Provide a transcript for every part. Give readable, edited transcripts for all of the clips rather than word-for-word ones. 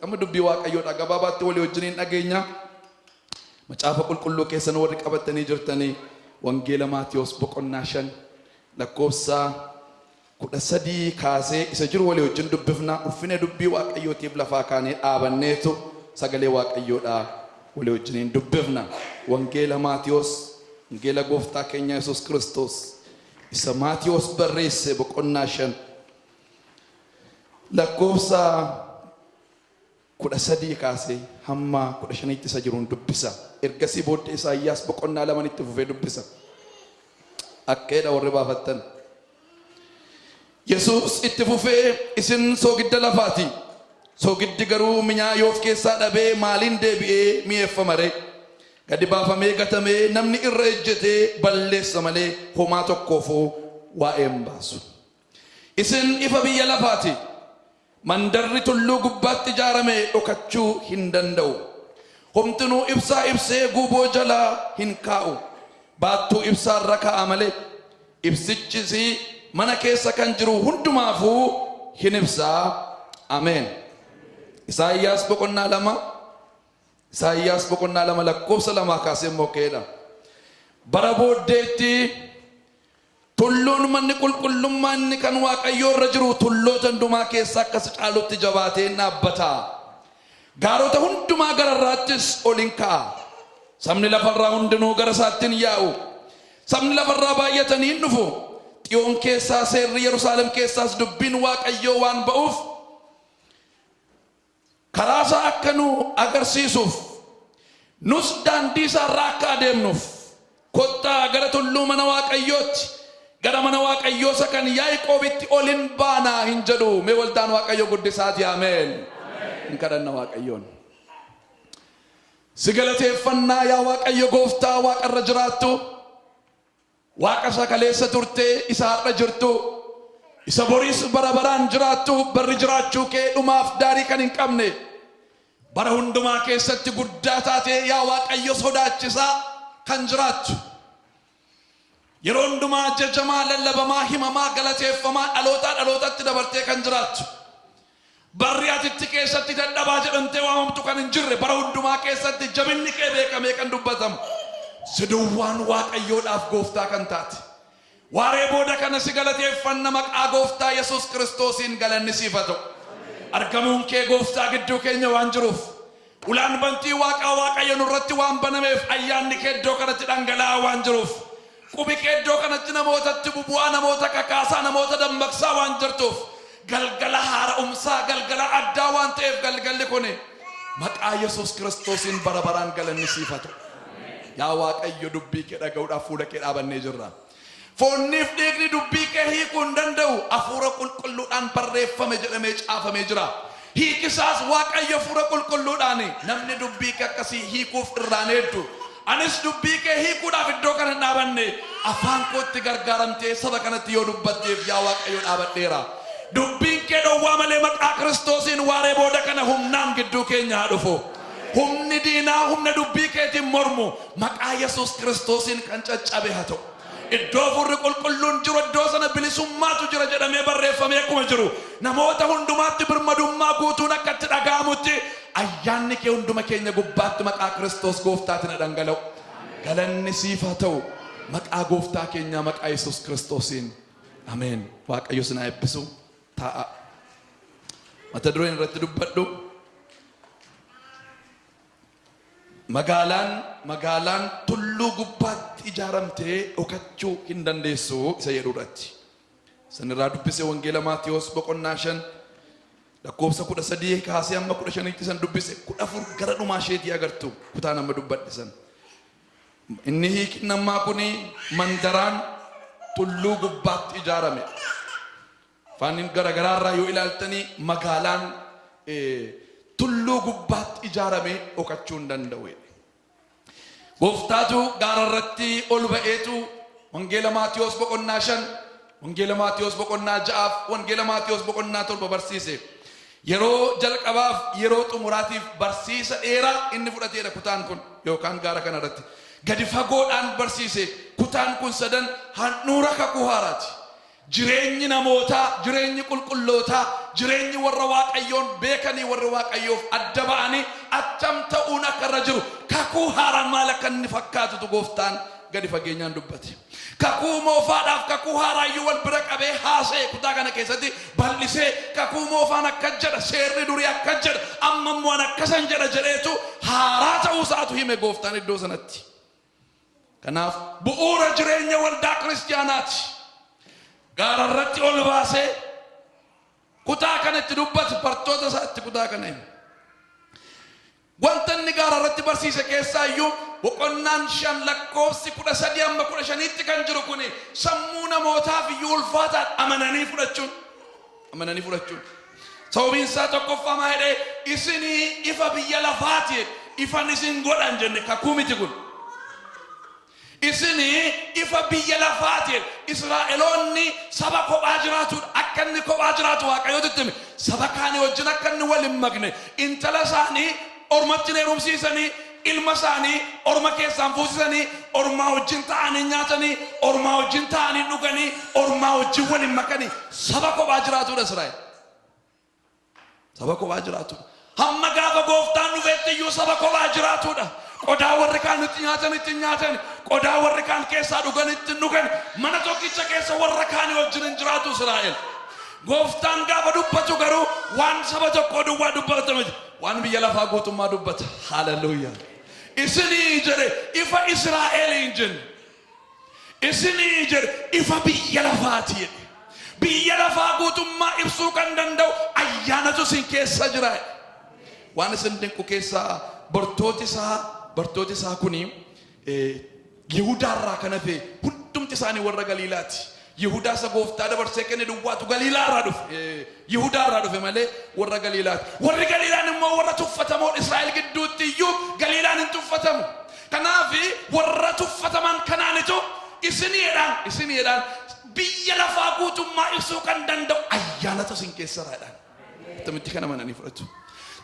amma dubbii waaqayyoodha gabaabaatti walii wajjiniin dhageenya macaafa qulqulluu keessan warri qabatanii jirtanii wangeela Maatiyos boqonnaa 5 lakkoofsa 13 kaasee isa jiru walii wajjin dubbifna ulfina dubbii waaqayyootiif lafaa kaanee dhaabanneetu sagalee waaqayyoodha walii wajjiniin dubbifna wangeela Maatiyos wangeela gooftaa keenya Yesuus Kiristoos isa Maatiyos barreesse boqonnaa 5 lakkoofsa 13 kaasee hamma 15 isa jiruun dubbisa ergasii booddee Isaayyaas boqonnaa 2 itti fufee dubbisa akkeedha warri baafattan Yesuus itti fufee isin soogidda lafaati soogiddi garuu minyaa yoof keessaa dhabee maaliin deebi'ee mi'eeffamare gadi baafamee gatamee namni irra ejjetee balleessa malee homaa tokkoofuu waa'ee hin baasu isin ifa biyya lafaati mandarri tulluu gubbaatti ijaarame dhokachuu hin danda'u homtinuu ibsaa ibsee guuboo jalaa hin kaa'u baattuu ibsaa irra kaa'a malee ibsichis mana keessa kan jiru hundumaafuu hin ibsaa ameen Isaayyaas boqonnaa 2 lakkoofsa 2 kaasee immoo keedha bara booddeetti tulluun manni qulqullummaan inni kan waaqayyoo irra jiru tulloota hundumaa keessa akkas caalutti jabaatee dhaabbata gaarota hundumaa gararraattis ol hin ka'a sabni lafarraa hundinuu gara isaatti yaa'u sabni lafarraa baay'atanii hin dhufu Xiyoon keessaa seerri Yerusaalem keessaas dubbiin waaqayyoo waan ba'uuf karaa isaa akka nu agarsiisuuf nus daandii isaa irraa akka adeemnuuf kottaa gara tulluu mana waaqayyootti gara mana waaqayyoo isa kan Yaaqoobitti ol hin baanaa hin jedhu mee waldaan waaqayyoo guddisaati ameen hin kadhanna waaqayyoon si galateeffannaa yaa waaqayyo gooftaa waaqarra jiraattu waaqa isa kaleessa turtee isa har'a jirtu isa boriis bara baraan jiraattu barri jiraachuu kee dhumaaf daarii kan hin qabne bara hundumaa keessatti guddaa taatee yaa waaqayyo sodaachisaa kan jiraattu yeroo hundumaa jajamaa lallabamaa himamaa galateeffamaa dhalootatti dabartee kan jiraattu barri atitti keessatti dadhabaa jedhamtee waamamtu kan hin jirre bara hundumaa keessatti jabinni kee beekamee kan dubbatamu siduwwaan waaqayyoodhaaf gooftaa kan taate waaree booda kana si galateeffanna maqaa gooftaa Yesuus Kiristoosiin galanni siif haa ta'u argamuun kee gooftaa gidduu keenya waan jiruuf ulaan bantii waaqayyo nurratti waan banameef ayyaanni kee iddoo kanatti dhangala'aa waan jiruuf qubi kee iddoo kanatti namootatti bubu'aa namoota kakaasaa namoota dammaqsaa waan jirtuuf galgala haara'umsaa galgala addaa waan ta'eef galgalli kun maqaa Yesuus Kiristoosiin bara baraan galanni siif haa ta'u yaa waaqayyo dubbii kee dhaga'uudhaaf fuula kee dhaabannee jirra foonniif dhiigni dubbii kee hiikuu hin danda'u hafuura qulqulluudhaan barreeffame jedhamee caafamee jira hiikisaas waaqayyo hafuura qulqulluudhaan namni dubbii kee akkasii hiikuuf irraan hedduu anis dubbii kee hiikuudhaaf iddoo kana dhaabanne afaan kootti gargaaramtee saba kanatti yoo dubbatteef yaa waaqayyo dhaabadheera dubbiin kee dhowwaa malee maqaa Kiristoosiin waaree booda kana humnaan gidduu keenya haa dhufu humni diinaa humna dubbii keetiin mormu maqaa Yesuus Kiristoosiin kan caccabe haa ta'u iddoo furri qulqulluun jiru iddoo sana bilisummaatu jira jedhamee barreeffamee akkuma jiru namoota hundumaatti birmadummaa guutuun akka itti dhaga'amutti ayyaanni kee hunduma keenya gubbaatti maqaa Kiristoos gooftaatiin dhangala'u galanni siif haa ta'u maqaa gooftaa keenyaa maqaa Yesuus Kiristoosiin ameen waaqayyo isin haa eebbisu taa'a mata dureen irratti dubbadhu magaalaan tulluu gubbaatti ijaaramtee dhokachuu hin dandeessu isa jedhuudhaati sanirraa dubbise wangeela Maatiyos boqonnaa 5 lakkoofsa 13 kaasee amma 15 san dubbise 14 gara dhumaa isheetii agartu kutaan amma dubbadhisan inni hiikinammaa kuni mandaraan tulluu gubbaatti ijaarame faanin garagaraarraa yoo ilaaltanii magaalaan tulluu gubbaatti ijaarame dhokachuu hin danda'u gooftaatu gaararratti ol ba'eetu wangeela Maatiyos boqonnaa 5 wangeela Maatiyos boqonnaa 6 wangeela Maatiyos boqonnaa 7 barsiise yeroo jalqabaaf yeroo xumuraatiif barsiisa dheeraa inni fudhateedha kutaan kun yookaan gaara kanarratti gadi fagoodhaan barsiise kutaan kun sadan handhuura kakuu haaraati jireenyi namootaa jireenyi qulqullootaa jireenyi warra waaqayyoon beekanii warra waaqayyoof adda ba'anii attam ta'uun akka irra jiru kakuu haaraan maal akka inni fakkaatutu gooftaan gadi fageenyaan dubbate. Kakuu moofaadhaaf kakuu haaraayyuu wal bira qabee haasa'e kutaa kana keessatti bal'isee kakuu moofaan akka jedha seerri durii akka jedha amma immoo akkasan jedha jedheetu haaraa ta'uu isaatu hime gooftaan iddoo sanatti. Kanaaf bu'uura jireenya waldaa kiristaanaati. Gaara irratti ol baasee kutaa kanatti dubbatu bartoota isaatti kutaa kana hime. Wanta inni gaara irratti barsiise keessaa iyyuu boqonnaan 5 lakkoofsi 13 amma 15tti kan jiru kuni sammuu namootaaf iyyuu ulfaataan amananii fudhachuun. Sababiin isaa tokkoffaa maa jedhee isinii ifa biyya lafaati ifan isin godhan jenne kakuu miti kun. Isinii ifa biyya lafaati Israa'eloonni saba kophaa jiraatudha akka inni kophaa jiraatu waaqayyooti itti hime saba kaanii wajjin akka inni wal hin makne intala isaanii ormatti heerumsiisanii ilma isaanii orma keessaan fuusisanii ormaa wajjin ta'anii nyaatanii ormaa wajjin ta'anii dhuganii ormaa wajjin wal hin makanii saba kophaa jiraatudha Israa'el. Saba kophaa jiraatudha. Hamma gaafa gooftaan dhufeetti iyyuu saba kophaa jiraatudha. Qodaa warri kaan itti nyaatan qodaa warri kaan keessaa dhugan itti dhugan mana tokkicha keessa warra kaanii wajjin hin jiraatu Israa'el. Gooftaan gaafa dubbatu garuu waan saba tokko duwwaa dubbata miti waan biyya lafaa guutummaa dubbata. Hallelujah. Isinii jedhe ifa Israa'eliin jenne isinii jedhe ifa biyya lafaati. Biyya lafaa guutummaa ibsuu kan danda'u ayyaanatu isin keessa jira. Waan isin dinqu keessaa bartooti isaa kuni Yihudaarraa kan hafe hundumti isaanii warra Galiilaati. Yihudaa isa gooftaa dabarsee kenne duwwaatu Galiilaarraa dhufe. Yihudaarraa dhufe malee warra Galiilaati. Warri Galiilaan immoo warra tuffatamoo Israa'el gidduutti iyyuu Galiilaan hin tuffatamu. Kanaaf warra tuffataman kanaanitu isiniidhaan biyya lafaa guutummaa ibsuu kan danda'u ayyaanatu isin keessa jiraadhaan. Attamitti kana amananii fudhatu.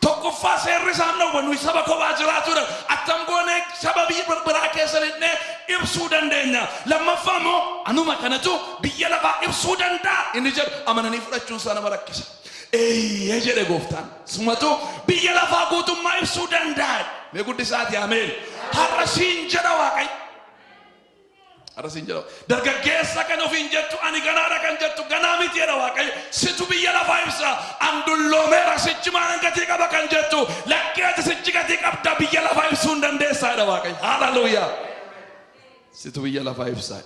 Tokkoffaa seerri isaan dhowwannu saba kophaa jiraatudha. Attam goonee saba biraa keessatti ibsuu dandeenya. Lammaffaa immoo anuma kanatu biyya lafaa ibsuu danda'a inni jedhu amananii fudhachuun isaa nama rakkisa. Eeyyee jedhe gooftaan. Sumatu biyya lafaa guutummaa ibsuu danda'a. Mee guddisaati ameen. Har'a siin jedha Waaqayyo. Arasin jedha dargaggeessa kan ofiin jettu ani ganaadha kan jettu ganaa miti jedha Waaqayyo. Situ biyya lafaa ibsa andulloomera sichi maan gatii qaba kan jettu lakkeeti sichi gatii qabda biyya lafaa ibsuu hin dandeessaa jedha Waaqayyo. Hallelujah. Situ biyya lafaa ibsa.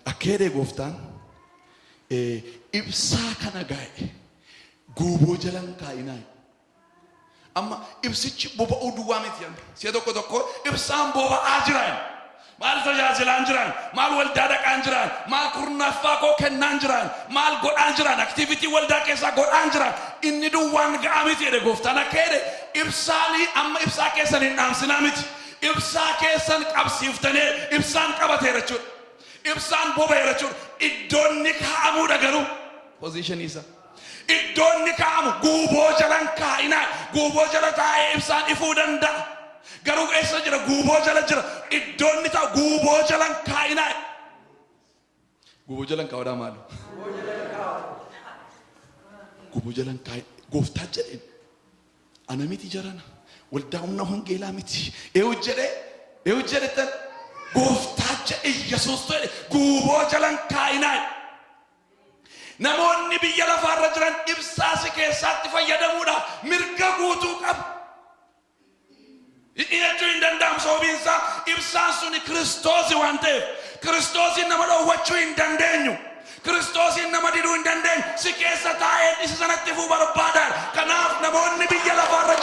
Akkeedee gooftaan ibsaa kana gaa'e guuboo jalan kaa'inaa. Amma ibsichi boba'uu duwwaa miti jedha. Si'a tokko ibsaan boba'aa jiran. Maal tajaajilaan jiran, maal waldaa dhaqaan jiran, maal kurnaffaa koo kennaan jiran, maal godhaan jiran, aktivitii waldaa keessaa godhaan jiran, inni duwwaan ga'aa miti jedhe gooftaan akka jedhe ibsaanii amma ibsaa keessan hin dhaamsinaa miti. Ibsaa keessan qabsiiftanii ibsaan qabateera jechuudha. Ibsaan boba'eera jechuudha. Iddoonni kaa'amuudha garuu posiishinii isa. Iddoonni kaa'amu guuboo jalan kaa'inaa guuboo jala taa'ee ibsaan ifuu danda'a. Garuu eessa jira guuboo jala jira iddoonni ta'a guuboo jalan kaa'inaa. Guuboo jalan kaa'uudhaa maalu? Guuboo jalan kaa'in gooftaa jedheen ana miti jarana waldaa humna wangeelaa miti eewu jedhe tan gooftaa jedhe Yesuus jedhe guuboo jalan kaa'inaa. Namoonni biyya lafaarra jiran ibsaasi keessaatti fayyadamuudhaaf mirga guutuu qabu. Ijechuun hin danda'amu sababiin isaa ibsaan suni Kiristoos waan ta'eef Kiristoosiin nama dhoowwachuu hin dandeenyu. Kiristoosiin nama diduu hin dandeenyu. Si keessa taa'ee isa sanatti fuu barbaadan. Kanaaf namoonni biyya lafaarra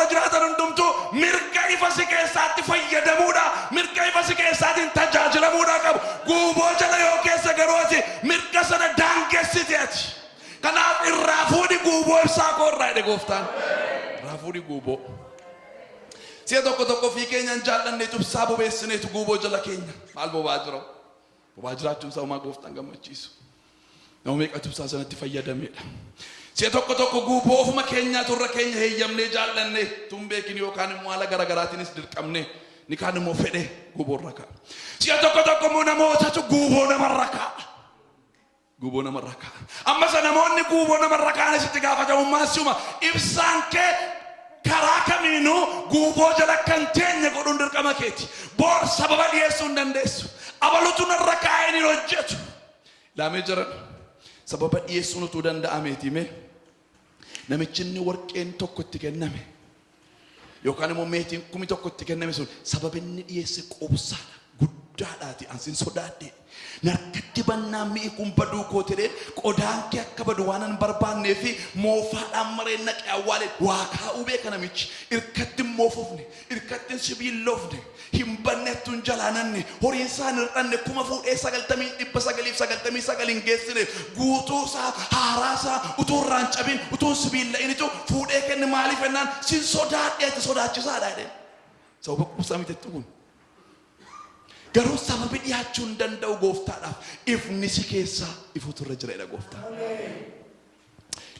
jiraatan hundumtuu mirga ifa si keessaatti fayyadamuudha. Mirga ifa si keessaatiin tajaajilamuudha qabu. Guuboo jala yoo keessa garooti mirga sana daangessiti ati. Kanaaf irraa fuudhi guuboo ibsaa koorraa jedhe gooftaan. Raafuri guuboo. Si'a tokko fi keenyan jaallanneetu ibsaa bobeessineetu guuboo jala keenya maal bobaa jira. Bobaa jiraachuun isaa uumaa gooftaan gammachiisu. Nama meeqatu ibsaa sanatti fayyadameedha. Si'a tokko guuboo ofuma keenyaatu irra keenya heeyyamnee jaallannee tun beekin yookaan immoo haala garagaraatiinis dirqamnee ni kaan immoo fedhee guuboo irra kaa'a. Si'a tokko immoo namootatu guuboo namarra kaa'a. Guuboo namarraa ka'an. Ammas namoonni guuboo namarraa ka'an sitti gaafatamummaa si'uma ibsaan kee karaa kamiinuu guuboo jala kan teenye godhuun dirqama keeti. Boor sababa dhiyeessuu hin dandeessu. Abalutu narra kaa'een hin hojjetu. Laamee jiran sababa dhiyeessuun utuu danda'ameeti mee namichi inni warqeen tokko itti kenname yookaan immoo meetiin 1,000 itti kenname sun sababa inni dhiyeesse qobsaadha guddaadhaati ansin sodaadhe. Narkatti bannaa mi'i kun baduu kootireen qodaan kee akka badu waan hin barbaannee fi moofaadhaan mareen naqee awwaale waa kaa'uu beeka namichi irkatti moofofne irkatti sibiilofne hin bannettuun jalaananne horiin isaan hir'anne kuma fuudhee 9,999 hin geessine guutuusaa haaraasaa utuu irraan cabin utuu sibiilla'initu fuudhee kenne maaliif ennaan sin sodaadheeti sodaachisaadha jedheen sababa qubsaa mitetti kun. Garuu sababi dhiyaachuu hin danda'u gooftaadhaaf ifni si keessaa ifuutu irra jira jedha gooftaan.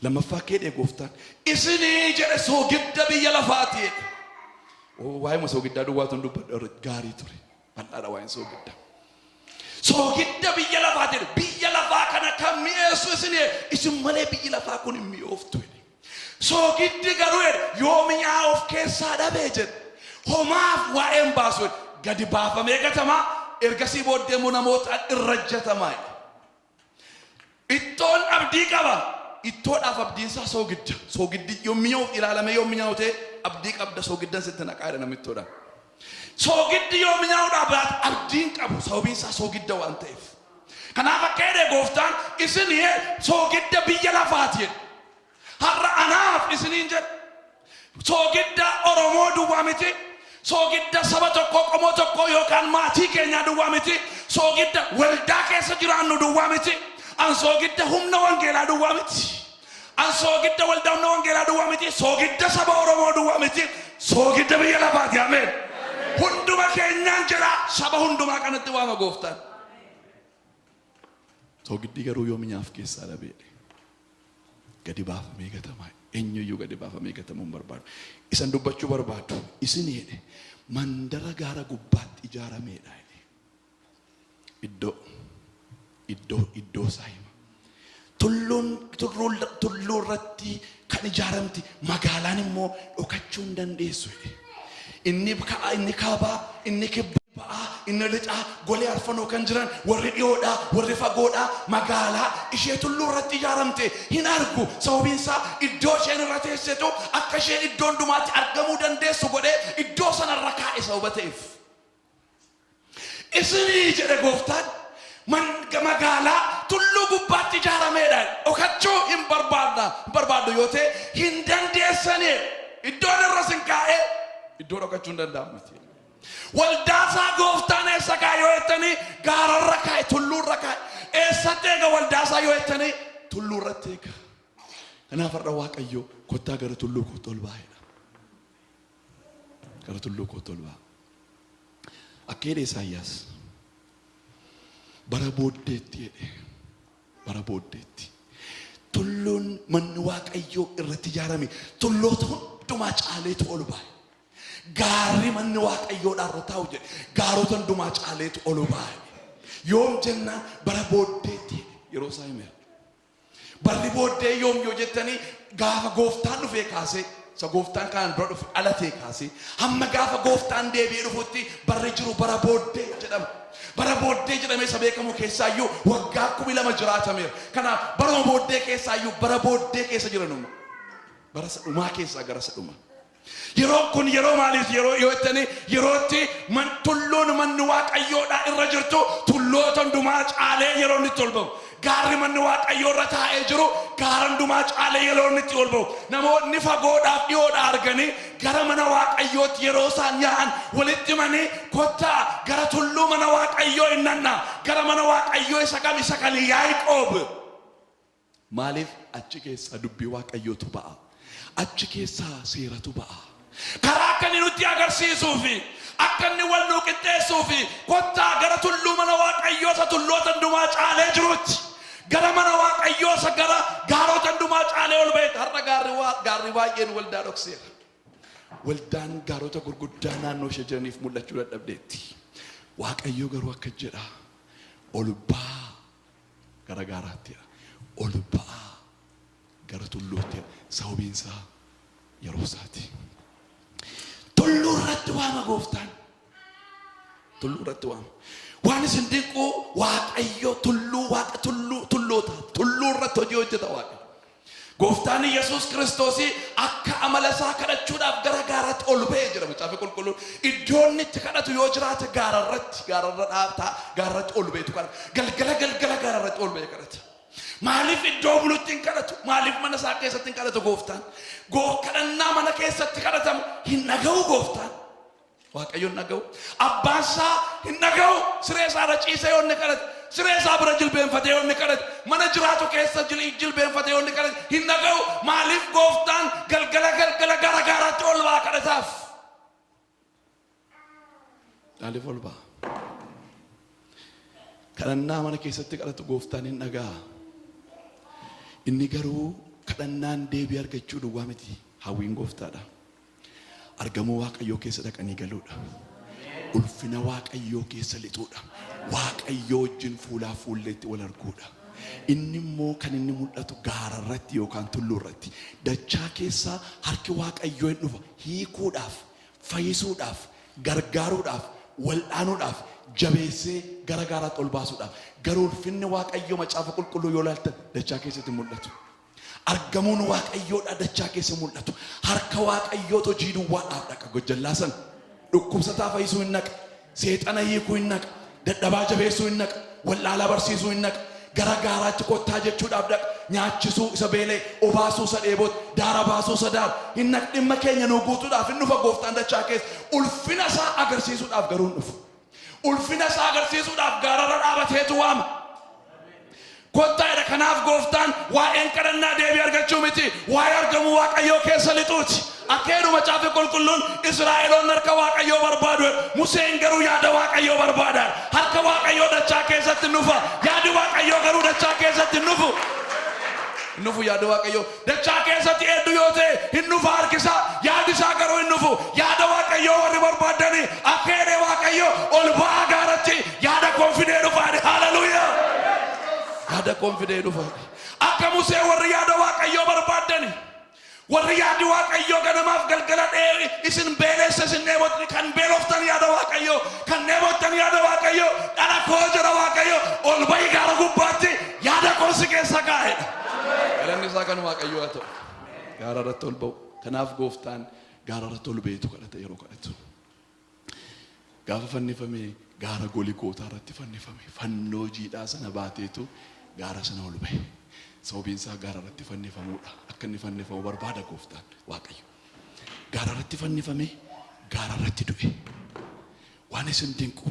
Lammaffaa keedhee gooftaan isinii jedhe soogidda biyya lafaati jedhe. Waa'ee soogiddaa duwwaatu hin dubbadhu gaarii ture. Bal'aadha waa'een soogiddaa. Soogidda biyya lafaati jedhe biyya lafaa kana kan mi'eessu isinii isin malee biyyi lafaa kun hin mi'ooftu jedhe. Soogiddi garuu yoo mi'aa of keessaa dhabee jedhe homaaf waa'een baasu jedhe. Gadi baafamee gatamaa ergasii booddeemu namoota irrajjatamaa. Ittoon abdii qaba. Ittoodhaaf abdiinsaa soogidda. Soogiddi yommuu ilaalame yommuu ta'e abdii qabda soogiddan sitti naqaadha namittoodha. Soogiddi yommuu dhaabbat abdiin qabu sababiinsaa soogidda waan ta'eef. Kanaaf akka jedhe gooftaan isin soogidda biyya lafaati. Har'a anaaf isiniin jedhe soogidda Oromoo duwwaa miti. Soogidda saba tokko qomoo tokko yookaan maatii keenya duwwaa miti. Soogidda waldaa keessa jiraannu duwwaa miti. An soogidda humna wangeelaa duwwaa miti. An soogidda waldaa humna wangeelaa duwwaa miti. Soogidda saba Oromoo duwwaa miti. Soogidda biyya lafaati. Ameen. Hunduma keenyaan jira saba hundumaa kanatti waama gooftaan. Soogiddi garuu yoomiyaaf keessaa dhabeedhe. Gadi baafamee gatamaa. Eenyuyyuu gadi baafamee gatamuu hin barbaadu. Isan dubbachuu barbaadu. Isin jedhe mandara gaara gubbaatti ijaarameedha. Iddoo isaa hima. Tulluu irratti kan ijaaramti magaalaan immoo dhokachuu hin dandeessu. Inni kaabaa inni kibba ba'aa inni lixaa golee arfanoo kan jiran warri dhiyoodhaa warri fagoodhaa magaalaa ishee tulluu irratti ijaaramte hin argu sababiinsaa iddoo isheen irra teessetu akka isheen iddoo hundumaatti argamuu dandeessu godhee iddoo sanarra kaa'e sababa ta'eef. Isinii jedhe gooftaan magaalaa tulluu gubbaatti ijaarameedha dhokachuu hin barbaaddu yoo ta'e hin dandeessanii iddoon irra sin kaa'ee iddoo dhokachuu hin danda'amu. Waldaasaa gooftaan eessa kaa'e yoo jettanii gaararra kaa'e tulluurra kaa'e eessatti eega waldaasaa yoo jettanii tulluurratti eega. Kanaaf har'a Waaqayyo kottaa gara tulluu kootti ol baa'edha. Gara tulluu kootti ol ba'a. Akka jedhe Isaayyaas bara booddeetti jedhe bara booddeetti tulluun manni Waaqayyoo irratti ijaarame tulloota hundumaa caaleetu ol baa'e. Gaarri manni Waaqayyoodhaa irra taa'u jedhe gaarota hundumaa caaleetu ol baa'e. Yoom jennaan bara booddeetti yeroo isaa hime. Barri booddee yoom yoo jettanii gaafa gooftaan dhufee kaasee isa gooftaan kaan dura dhufe alatee kaasee hamma gaafa gooftaan deebi'ee dhufutti barri jiru bara booddee jedhama. Bara booddee jedhamee isa beekamu keessaayyuu waggaa 2,000 jiraatameera. Kanaaf bara booddee keessaayyuu bara booddee keessa jiranuma. Bara sadhumaa keessaa gara sadhumaa. Yeroo kun yeroo maaliif yeroo yoo jettanii yerootti tulluun manni Waaqayyoodhaa irra jirtu tulloota hundumaa caalee yeroo inni itti ol ba'u. Gaarri manni Waaqayyoo irra taa'ee jiru gaara hundumaa caalee yeroo inni itti ol ba'u. Namoonni fagoodhaaf dhiyoodhaa arganii gara mana Waaqayyootti yeroo isaan yaa'an walitti himanii kottaa gara tulluu mana Waaqayyoo innannaa gara mana Waaqayyoo isa kam isa kan Yaaqoob. Maaliif achi keessaa dubbii Waaqayyootu ba'a. Achi keessaa seeratu ba'a. Karaa akka inni nutti agarsiisuu fi akka inni wal nu qixxeessuu fi kottaa gara tulluu mana Waaqayyoo isa tulloota hundumaa caalee jirutti gara mana Waaqayyoo isa gara gaarota hundumaa caalee ol ba'e. Har'a gaarri baay'een waldaa dhokseera. Waldaan gaarota gurguddaa naannoo ishee jiraniif mul'achuu dadhabdeetti. Waaqayyoo garuu akka jedha ol ba'a gara gaaraatti ol ba'a gara tulluutti sababiin isaa yeroo isaati. Tulluu irratti waama gooftaan. Tulluu irratti waama. Waan isin dinquu Waaqayyo tulluu waaqa tulloota tulluu irratti hojii hojjeta Waaqa. Gooftaan Yesuus Kiristoos akka amala isaa kadhachuudhaaf gara gaaraatti ol ba'ee jira. Macaafa qulqulluun iddoon itti kadhatu yoo jiraate gaararra dhaabtaa gaararratti ol ba'eetu kadhata. Galgala gaararratti ol ba'ee kadhata. Maaliif iddoo bulutti hin kadhatu? Maaliif mana isaa keessatti hin kadhatu gooftaan? Kadhannaa mana keessatti kadhatamu hin dhaga'u gooftaan. Waaqayyoon dhaga'u. Abbaan isaa hin dhaga'u. Siree isaa irra ciisee yoo inni kadhate, siree isaa bira jilbeenfatee yoo inni kadhate, mana jiraatu keessa jilbeenfatee yoo inni kadhate hin dhaga'u. Maaliif gooftaan galgala gara gaaraatti ol ba'aa kadhataaf? Maaliif ol ba'a? Kadhannaa mana keessatti kadhatu gooftaan hin dhaga'a. Inni garuu kadhannaan deebii argachuu duwwaa miti. Hawwiin gooftaadha. Argamuu Waaqayyoo keessa dhaqanii galuudha. Ulfina Waaqayyoo keessa lixuudha. Waaqayyoo wajjin fuulaa fuulleetti wal arguudha. Inni immoo kan inni mul'atu gaararratti yookaan tulluurratti. Dachaa keessaa harki Waaqayyoo hin dhufa hiikuudhaaf, fayyisuudhaaf, gargaaruudhaaf, waldhaanuudhaaf, jabeessee gara gaaraatti ol baasuudhaaf. Garuu ulfinni Waaqayyoo macaafa qulqulluu yoo ilaaltan dachaa keessatti mul'atu. Argamuun Waaqayyoodha dachaa keessa mul'atu. Harka Waaqayyootu hojii duwwaadhaaf dhaqa. Gojjallaasan dhukkubsataa fayyisuu hin naqa. Seexana hiikuu hin naqa. Dadhabaa jabeessuu hin naqa. Wallaalaa barsiisuu hin naqa. Gara gaaraatti kottaa jechuudhaaf dhaqa. Nyaachisuu isa beelee, obaasuu isa dheeboot, daara baasuu isa daara. Hin naqa. Dhimma keenya nuu guutuudhaaf hin dhufa gooftaan dachaa keessa. Ulfina isaa agarsiisuudhaaf garuu hin dhufu. Ulfina isaa agarsiisuudhaaf gaararra dhaabateetu waama. Kottaadha kanaaf gooftaan waa'een kadhannaa deebii argachuu miti. Waa'ee argamuu Waaqayyoo keessa lixuuti. Akkeeduma macaafa qulqulluun Israa'eloonni harka Waaqayyoo barbaadu. Museen garuu yaada Waaqayyoo barbaada. Harka Waaqayyoo dachaa keessatti nufa. Yaadi Waaqayyoo garuu dachaa keessatti nufu. Nufu yaada Waaqayyoo dachaa keessatti hedduu yoo ta'e hin nufa harkisa. Yaadi isaa garuu hin nufu. Yaada Waaqayyoo warri barbaadani akkeedee Waaqayyoo ol ba'aa gaaratti yaada koonfidee dhufaani. Hallelujah. Yaada koonfidee dhufaani. Akka Musee warri yaada Waaqayyoo barbaadani. Warri yaadi Waaqayyoo ganamaaf galgala dheeri isin beelessa isin neebotni kan beeloftan yaada Waaqayyoo kan neebottan yaada Waaqayyoo dhala koo jira Waaqayyoo ol ba'i gaara gubbaatti yaada koonsi keessa kaa'edha. Galanni isaa kan Waaqayyoo haa ta'u. Gaara irratti ol ba'u. Kanaaf gooftaan gaara irratti ol ba'eetu kadhata yeroo kadhatu. Gaafa fannifame gaara Goligootaa irratti fannifame. Fannoo jiidhaa sana baateetu gaara sana ol ba'e. Sababiin isaa gaara irratti fannifamuudha. Akka inni fannifamu barbaada gooftaan Waaqayyo. Gaara irratti fannifame, gaara irratti du'e. Waan isin dinqu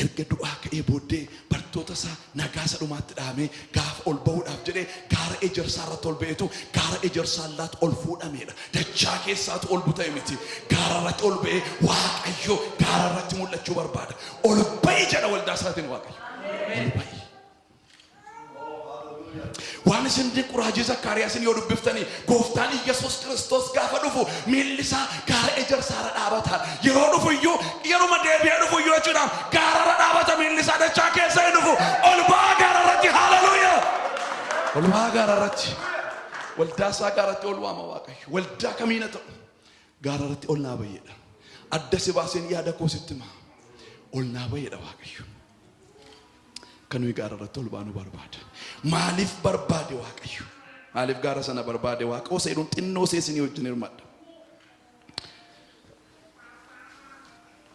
erga du'aa ka'ee booddee bartoota isaa nagaa isa dhumaatti dhaamee gaafa ol ba'uudhaaf jedhee gaara ejersaa irratti ol ba'eetu gaara ejersaa irratti ol fuudhameedha. Dachaa keessaatu ol buta'e miti. Gaara irratti ol ba'ee Waaqayyo gaara irratti mul'achuu barbaada. Ol ba'i jedha waldaa isaatiin Waaqayyo. Ol ba'i. Waan isin dinqu raajii Zakkaariyaasin yoo dubbiftanii gooftaan Yesuus Kiristoos gaafa dhufu miilli isaa gaara ejersaa irra dhaabata. Yeroo dhufu iyyuu yeruma deebi'ee dhufu iyyuu jechuudhaan gaara irra dhaabata miilli isaa dachaa keessa hin dhufu. Ol ba'aa gaara irratti. Hallelujah. Ol ba'aa gaara irratti. Waldaa isaa gaara irratti ol waama Waaqayyo. Waldaa kamiin haa ta'u gaara irratti ol naa bayeedha. Adda si baaseen yaada koo sitti himaa. Ol naa bayeedha Waaqayyo. Kanuu gaara irratti ol baanu barbaada. Maaliif barbaade Waaqayyo? Maaliif gaara sana barbaade Waaqayyo? Seeduun xinnoo seesinii wajjin hirmadha.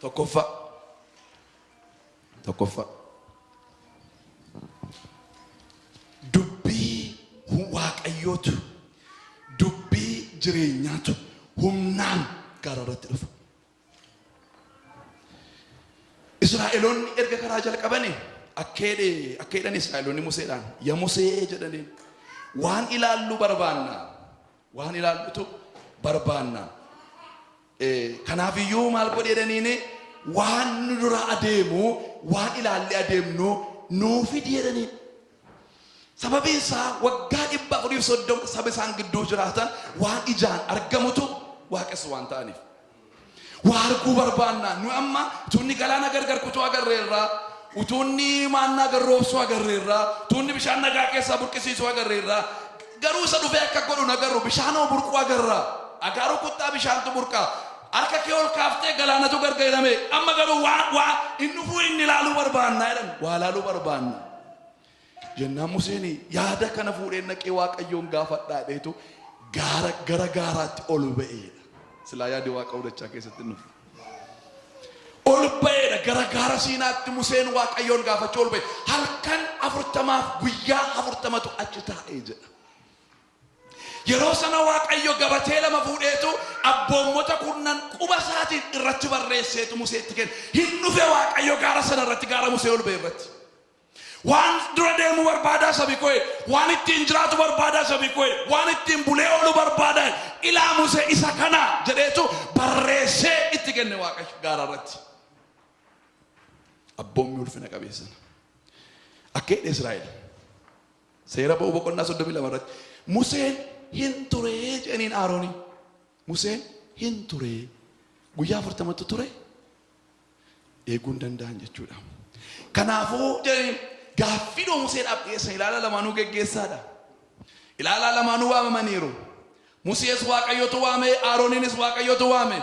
Tokkoffaa dubbii Waaqayyootu dubbii jireenyaatu humnaan gaara irratti dhufa. Israa'eloonni erga karaa jalqabanii akkeedhan Israa'eloonni Museedhaan yaa Musee jedhaniin waan ilaallu barbaanna. Kanaaf iyyuu maal godhe jedhaniini waan nu dura adeemu waan ilaallee adeemnu nuu fidi jedhaniin. Sababiin isaa waggaa 430 saba isaan gidduu jiraatan waan ijaan argamutu waaqessu waan ta'aniif. Waa arguu barbaanna. Nu amma tunni galaana gargar kutuu agarreerraa utuunni maannaa garroobsuu agarreerra tuunni bishaan nagaa keessaa burqisiisuu agarreerra garuu isa dhufee akka godhu nagarru bishaanoo burquu agarra agaaruu kuttaa bishaantu burqa harka kee ol kaaftee galaanatu gargaarame amma garuu waa inni dhufuu inni ilaaluu barbaanna jedhan waa ilaaluu barbaanna jennaan Museen yaada kana fuudhee naqee Waaqayyoon gaafadhaa dheetu gara gaaraatti ol ba'eedha silaa yaadi Waaqa hudachaa keessatti nuuf ol ba'eedha gara gaara Siinaatti Museen Waaqayyoon gaafachuu ol ba'e halkan 40 guyyaa 40tu achi taa'ee jedha yeroo sana Waaqayyo gabatee lama fuudheetu abboommota kunnan quba isaatiin irratti barreesseetu Museetti kenne hin dhufe Waaqayyo gaara sana irratti gaara Musee ol ba'e irratti waan dura deemu barbaadaa sabi koe waan ittiin jiraatu barbaadaa sabi koe waan ittiin bulee oolu barbaadaa ilaa Musee isa kana jedheetu barreessee itti kenne Waaqayyo gaara irratti abboommi ulfina qabeessana akka Israa'el seera ba'uu boqonnaa 32 irratti Museen hin ture jedhaniin Aarooni Museen hin ture guyyaa 40tu ture eeguu hin danda'an jechuudha kanaafuu jedhaniin gaaffii Museedhaaf dhiyeessan ilaala lamaanuu geggeessaadha ilaala lamaanuu waamamaniiru Musees Waaqayyotu waame Aarooniinis Waaqayyotu waame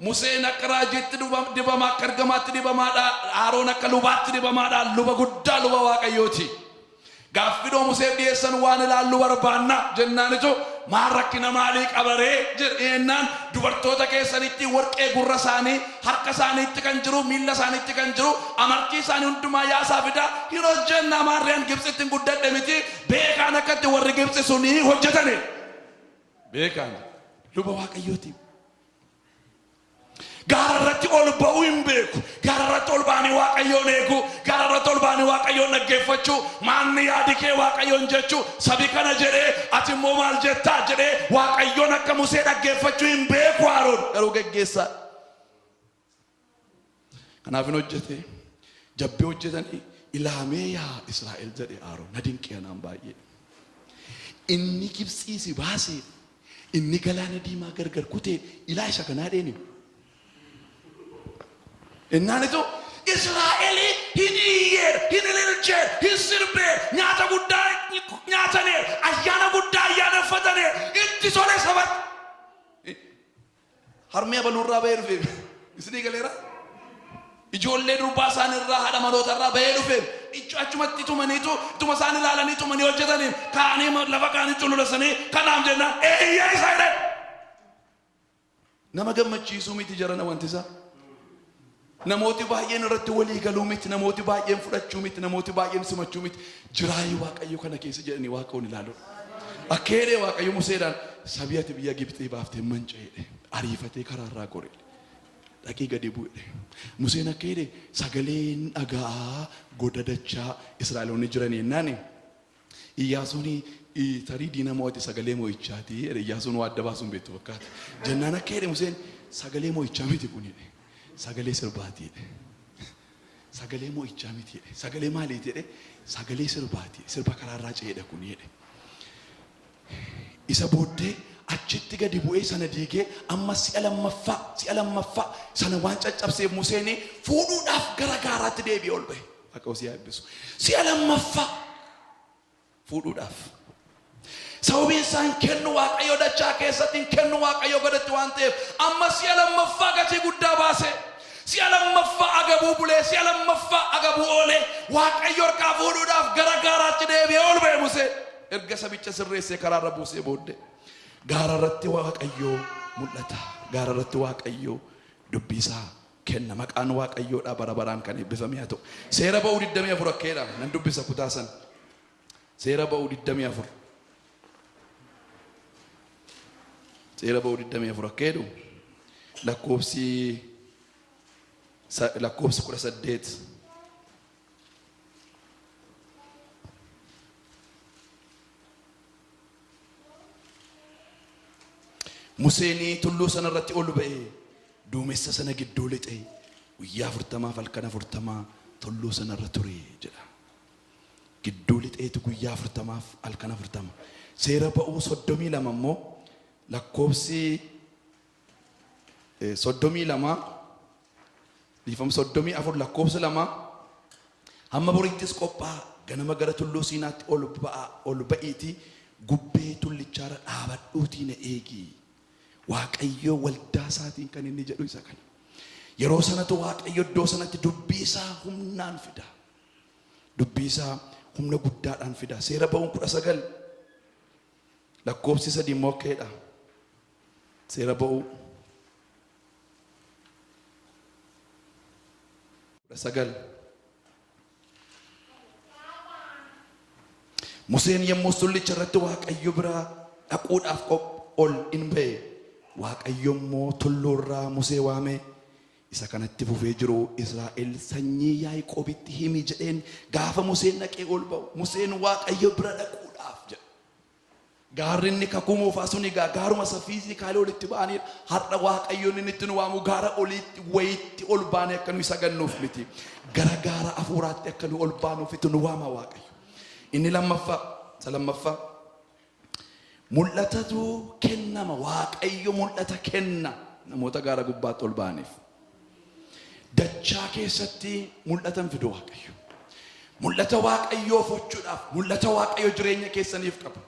Museen akka raajiitti dibama akka ergamaatti dibamaadha Aaroon akka lubaatti dibamaadha luba guddaa luba Waaqayyooti gaaffii Museef dhiyeessan waan ilaallu barbaanna jennaanitu maal rakkina maalii qabaree jedheenaan dubartoota keessanitti warqee gurra isaanii harka isaaniitti kan jiru miilla isaaniitti kan jiru amartii isaanii hundumaa yaasaa fida hin hojjenna maarreen Gibxitti guddadhe miti beekaan akkatti warri Gibxi suni hojjetane beekaan luba Waaqayyooti gaararratti ol ba'uu hin beeku gaararratti ol baanii Waaqayyoon eegu gaararratti ol baanii Waaqayyoon dhaggeeffachuu maanni yaadi kee Waaqayyoon jechuu sabi kana jedhee ati immoo maal jettaa jedhee Waaqayyoon akka Musee dhaggeeffachuu hin beeku Aaroon garuu geggeessaa kanaaf hin hojjete jabbii hojjetanii ilaamee yaa Israa'el jedhe Aaroon na dinqiyanaan baay'ee inni Gibxii si baase inni galaana diimaa gargar kutee ilaa isa kanaa dheeni innanitu Israa'eli hiniyer hinililcher hinsirbe nyaata guddaa nyaatane ayyaana guddaa ayyaaneffatane itti sole sabat harmee balurraa ba'ee dhufe isinii galeera ijoollee durbaa isaan irraa haadha maloota irraa ba'ee dhufe achumatti tumaniitu tuma isaan ilaalanii tumanii hojjetanii kaanii lafa kaanii xululasanii kanaaf jennaan eeyyee isaa jedhan nama gammachiisuu miti jarana wanti isaa namooti baay'een irratti walii galuu miti namooti baay'een fudhachuu miti namooti baay'een simachuu miti jiraayii Waaqayyo kana keessa jedhanii Waaqayyoon ilaalu akkeedee Waaqayyo Museedhaan sabii ati biyya Gibxii baaftee manca'eedhe ariifatee karaarraa goree dhaqii gadi bu'e Museen akkeedee sagaleen dhagaa godadachaa Israa'eloonni jiran yennaani Iyyaasuun tarii diina mo'ate sagalee mo'ichaati Iyyaasuun waa adda baasuun beektu fakkaata jennaan akkeedee Museen sagalee mo'ichaa miti kunidhe sagalee sirbaati sagalee mo'ichaa miti sagalee maaliiti jedhe sagalee sirbaati sirba karaarraa ce'edha kun jedhe isa booddee achitti gadi bu'ee sana diigee amma si'a lammaffaa sana waan caccabseef Museen fuudhuudhaaf gara gaaraatti deebi'ee ol ba'e akka osii yaabbisu si'a lammaffaa fuudhuudhaaf sababiin isaan kennu Waaqayyo dachaa keessatti kennu Waaqayyo godhatti waan ta'eef amma si'a lammaffaa gatii guddaa baase si'a lammaffaa agabuu bulee si'a lammaffaa agabuu oolee Waaqayyo harkaa fuudhuudhaaf gara gaaraatti deebi'ee ol ba'e Musee erga sabicha sirreessee karaarra buusee booddee gaara irratti Waaqayyo mul'ata gaara irratti Waaqayyo dubbisaa kenna maqaan Waaqayyoodhaa bara baraan kan eebbifame haa ta'u seera ba'uu 24 akkeedha nan dubbisa kutaa san seera ba'uu 24 seera ba'uu 24 akkeedhu lakkoofsi 18 Museen tulluu sana irratti ol ba'e duumessa sana gidduu lixee guyyaa 40 halkan 40 tulluu sana irra ture jedha gidduu lixeetu guyyaa 40 halkan 40 seera ba'uu 32 immoo lakkoofsi 32 liifam 34 lakkoofsa 2 hamma borittis qophaa'a ganama gara tulluu Siinaatti ol ba'iitii gubbee tullichaarra dhaabadhuutii na eegi. Waaqayyo waldaa isaatiin kan inni jedhu isa kana. Yeroo sanatti Waaqayyo iddoo sanatti dubbii isaa humnaan fida. Dubbii isaa humna guddaadhaan fida. Seera ba'uun 19 lakkoofsi 3 immoo keedha. Seera ba'uu 19. Museen yommuu tullicha irratti Waaqayyo biraa dhaquudhaaf ol in ba'e. Waaqayyo immoo tulluurraa Musee waamee isa kanatti fufee jiru Israa'el sanyii Yaaqoobitti himi jedheen gaafa Museen dhaqee ol ba'u Museen Waaqayyo bira dhaquudhaaf jedha. Gaarri inni kakuu moofaa sun egaa gaaruma safiisii kaalee olitti ba'anii har'a Waaqayyoon inni itti nu waamu gaara olitti wayitti ol baanee akka nu isa gannuuf miti. Gara gaara hafuuraatti akka nu ol baanuuf itti nu waama Waaqayyo. Inni lammaffaa mul'atatu kennama. Waaqayyo mul'ata kenna namoota gaara gubbaatti ol ba'aniif. Dachaa keessatti mul'atan fidu Waaqayyo. Mul'ata Waaqayyoo fochuudhaaf mul'ata Waaqayyo jireenya keessaniif qabu.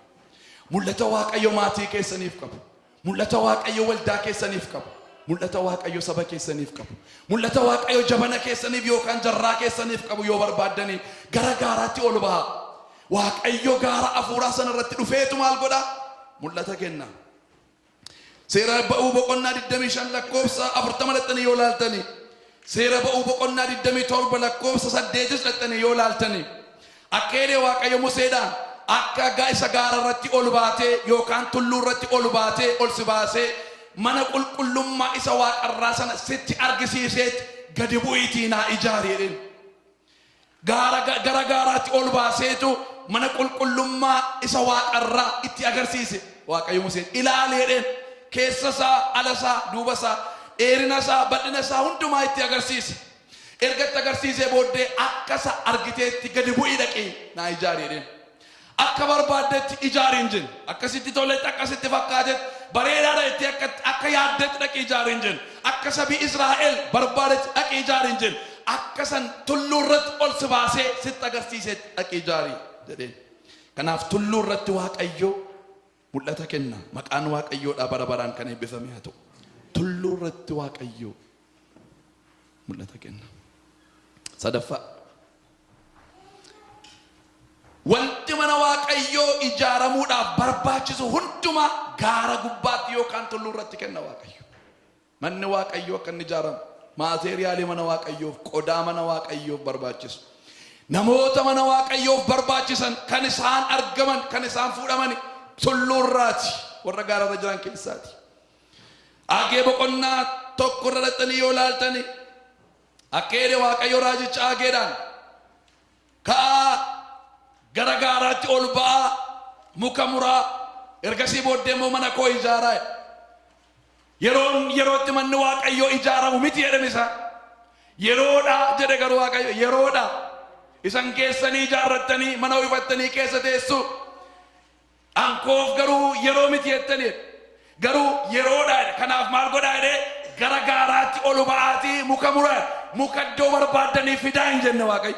Mul'ata Waaqayyo maatii keessaniif qabu. Mul'ata Waaqayyo waldaa keessaniif qabu. Mul'ata Waaqayyo saba keessaniif qabu. Mul'ata Waaqayyo jabana keessaniif yookaan jarraa keessaniif qabu yoo barbaaddanii gara gaaraatti ol ba'a. Waaqayyo gaara hafuuraa sana irratti dhufeetu maal godha? Mul'ata kenna. Seera ba'uu boqonnaa 25 lakkoofsa 40 dhattanii yoo laaltanii, seera ba'uu boqonnaa 27 lakkoofsa 8 dhattanii yoo laaltanii, akkeedee Waaqayyo Museedhaan akka isa gaara irratti ol baatee yookaan tulluu irratti ol baatee ol si baasee mana qulqullummaa isa Waaqarraa sana sitti argisiiseet gadi bu'iitii naa ijaari jedheen. Gara gaaraatti ol baaseetu mana qulqullummaa isa Waaqarraa itti agarsiise. Waaqayyo Museen ilaali jedheen. Keessa isaa, ala isaa, duuba isaa, dheerina isaa, bal'ina isaa hundumaa itti agarsiise. Erga itti agarsiisee booddee akka isa argiteetti gadi bu'ii dhaqee naa ijaari jedheen. Akka barbaaddetti ijaari hin jenne. Akkasitti toletti akkasitti fakkaatetti bareedaadha itti akka yaaddetti dhaqee ijaari hin jenne. Akka sabii Israa'el barbaadetti dhaqee ijaari hin jenne. Akka san tulluu irratti ol si baasee sitti agarsiisetti dhaqee ijaari jedheen. Kanaaf tulluu irratti Waaqayyo mul'ata kenna. Maqaan Waaqayyoodhaa bara baraan kan eebbifame haa ta'u. Tulluu irratti Waaqayyo mul'ata kenna. Sadaffaa wanti mana Waaqayyoo ijaaramuudhaaf barbaachisu hundumaa gaara gubbaatti yookaan tulluu irratti kenna Waaqayyo. Manni Waaqayyoo akka inni ijaaramu maateeriyaalii mana Waaqayyoof qodaa mana Waaqayyoof barbaachisu namoota mana Waaqayyoof barbaachisan kan isaan argaman kan isaan fuudhaman tulluu irraati warra gaara irra jiran keessaati. Agee boqonnaa 1 irra dhattanii yoo laaltanii akkeedee Waaqayyo raajicha Ageedhaan ka'aa gara gaaraatti ol ba'aa muka muraa ergasii booddee immoo mana koo ijaaraa. Yerootti manni Waaqayyoo ijaaramu miti jedhan isaa. Yeroodha jedhe garuu Waaqayyo yeroodha. Isan keessanii ijaarrattanii mana uwwifattanii keessa teessu. Ankoof garuu yeroo miti jettanii garuu yeroodha. Kanaaf maal godhaa jedhee gara gaaraatti ol ba'aatii muka muraa muka iddoo barbaaddanii fidaa hin jenne Waaqayyo.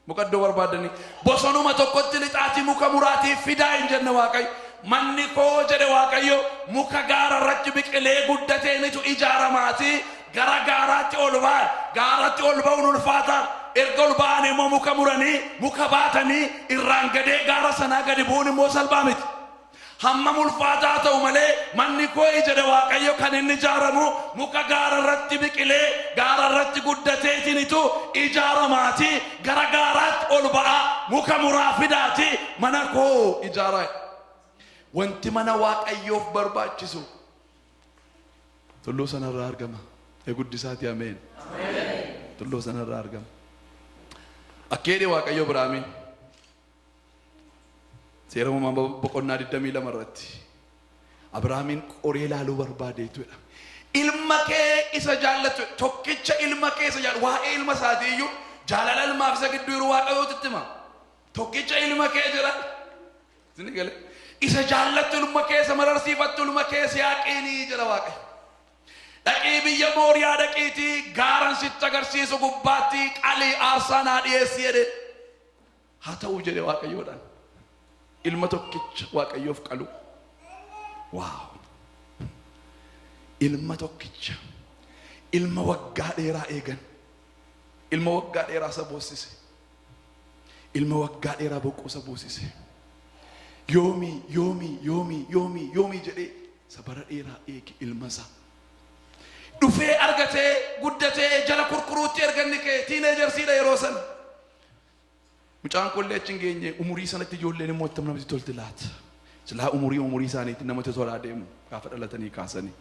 Muka iddoo barbaaddanii bosonuma tokkotti lixaatii muka muraatii fidaa hin jenne Waaqayyo. Manni koo jedhe Waaqayyo muka gaara irratti biqilee guddateenitu ijaaramaati. Gara gaaraatti ol ba'an. Gaaraatti ol ba'uun ulfaataa. Erga ol ba'an immoo muka muranii muka baatanii irraan gadee gaara sanaa gadi bu'uun immoo salphaa miti. Hamma ulfaataa ta'u malee manni koo jedhe Waaqayyo kan inni ijaaramu muka gaara irratti biqilee gaara irratti guddateetinitu ijaaramaati. Gara gaaraatti ol ba'a muka muraa fidaati mana koo ijaaraa. Wanti mana Waaqayyoof barbaachisu tulluu sanarraa argama. Guddisaati ameen. Tulluu sanarraa argama. Akkeedee Waaqayyo biraamiin seera uumamaa boqonnaa 22 irratti Abrahaamiin qoree ilaaluu barbaadeetudha. Ilma kee isa jaallatu tokkicha ilma kee isa jaallatu waa'ee ilma isaatii iyyuu jaalala ilmaaf isa gidduu yeroo Waaqayyootti hima. Tokkicha ilma kee jira. Isin galee isa jaallattu ilma kee isa mararsiifattu ilma kee Yisihaaqiin jira Waaqayyo. dhaqii biyya Mooriyaa dhaqiitii gaaran sitti agarsiisu gubbaatti qalii aarsaa naa dhiyeessi jedhe. Haa ta'uu jedhe Waaqayyoodhaan ilma tokkicha Waaqayyoof qalu. Waaw! Ilma tokkicha, ilma waggaa dheeraa eegan, ilma waggaa dheeraa isa boossise, ilma waggaa dheeraa boqqoosa boossise. Yoomii jedhee isa bara dheeraa eege ilma isaa. Dhufee argatee guddatee jala kurkuruutti erganni kee tiineejarsiidha yeroo sana. Mucaan kollee achi hin geenye umurii sanatti ijoolleen immoo itti namatti tolti laata. Silaa umurii isaaniitti namatti tolaa deemu gaafa dhalatanii kaasanii.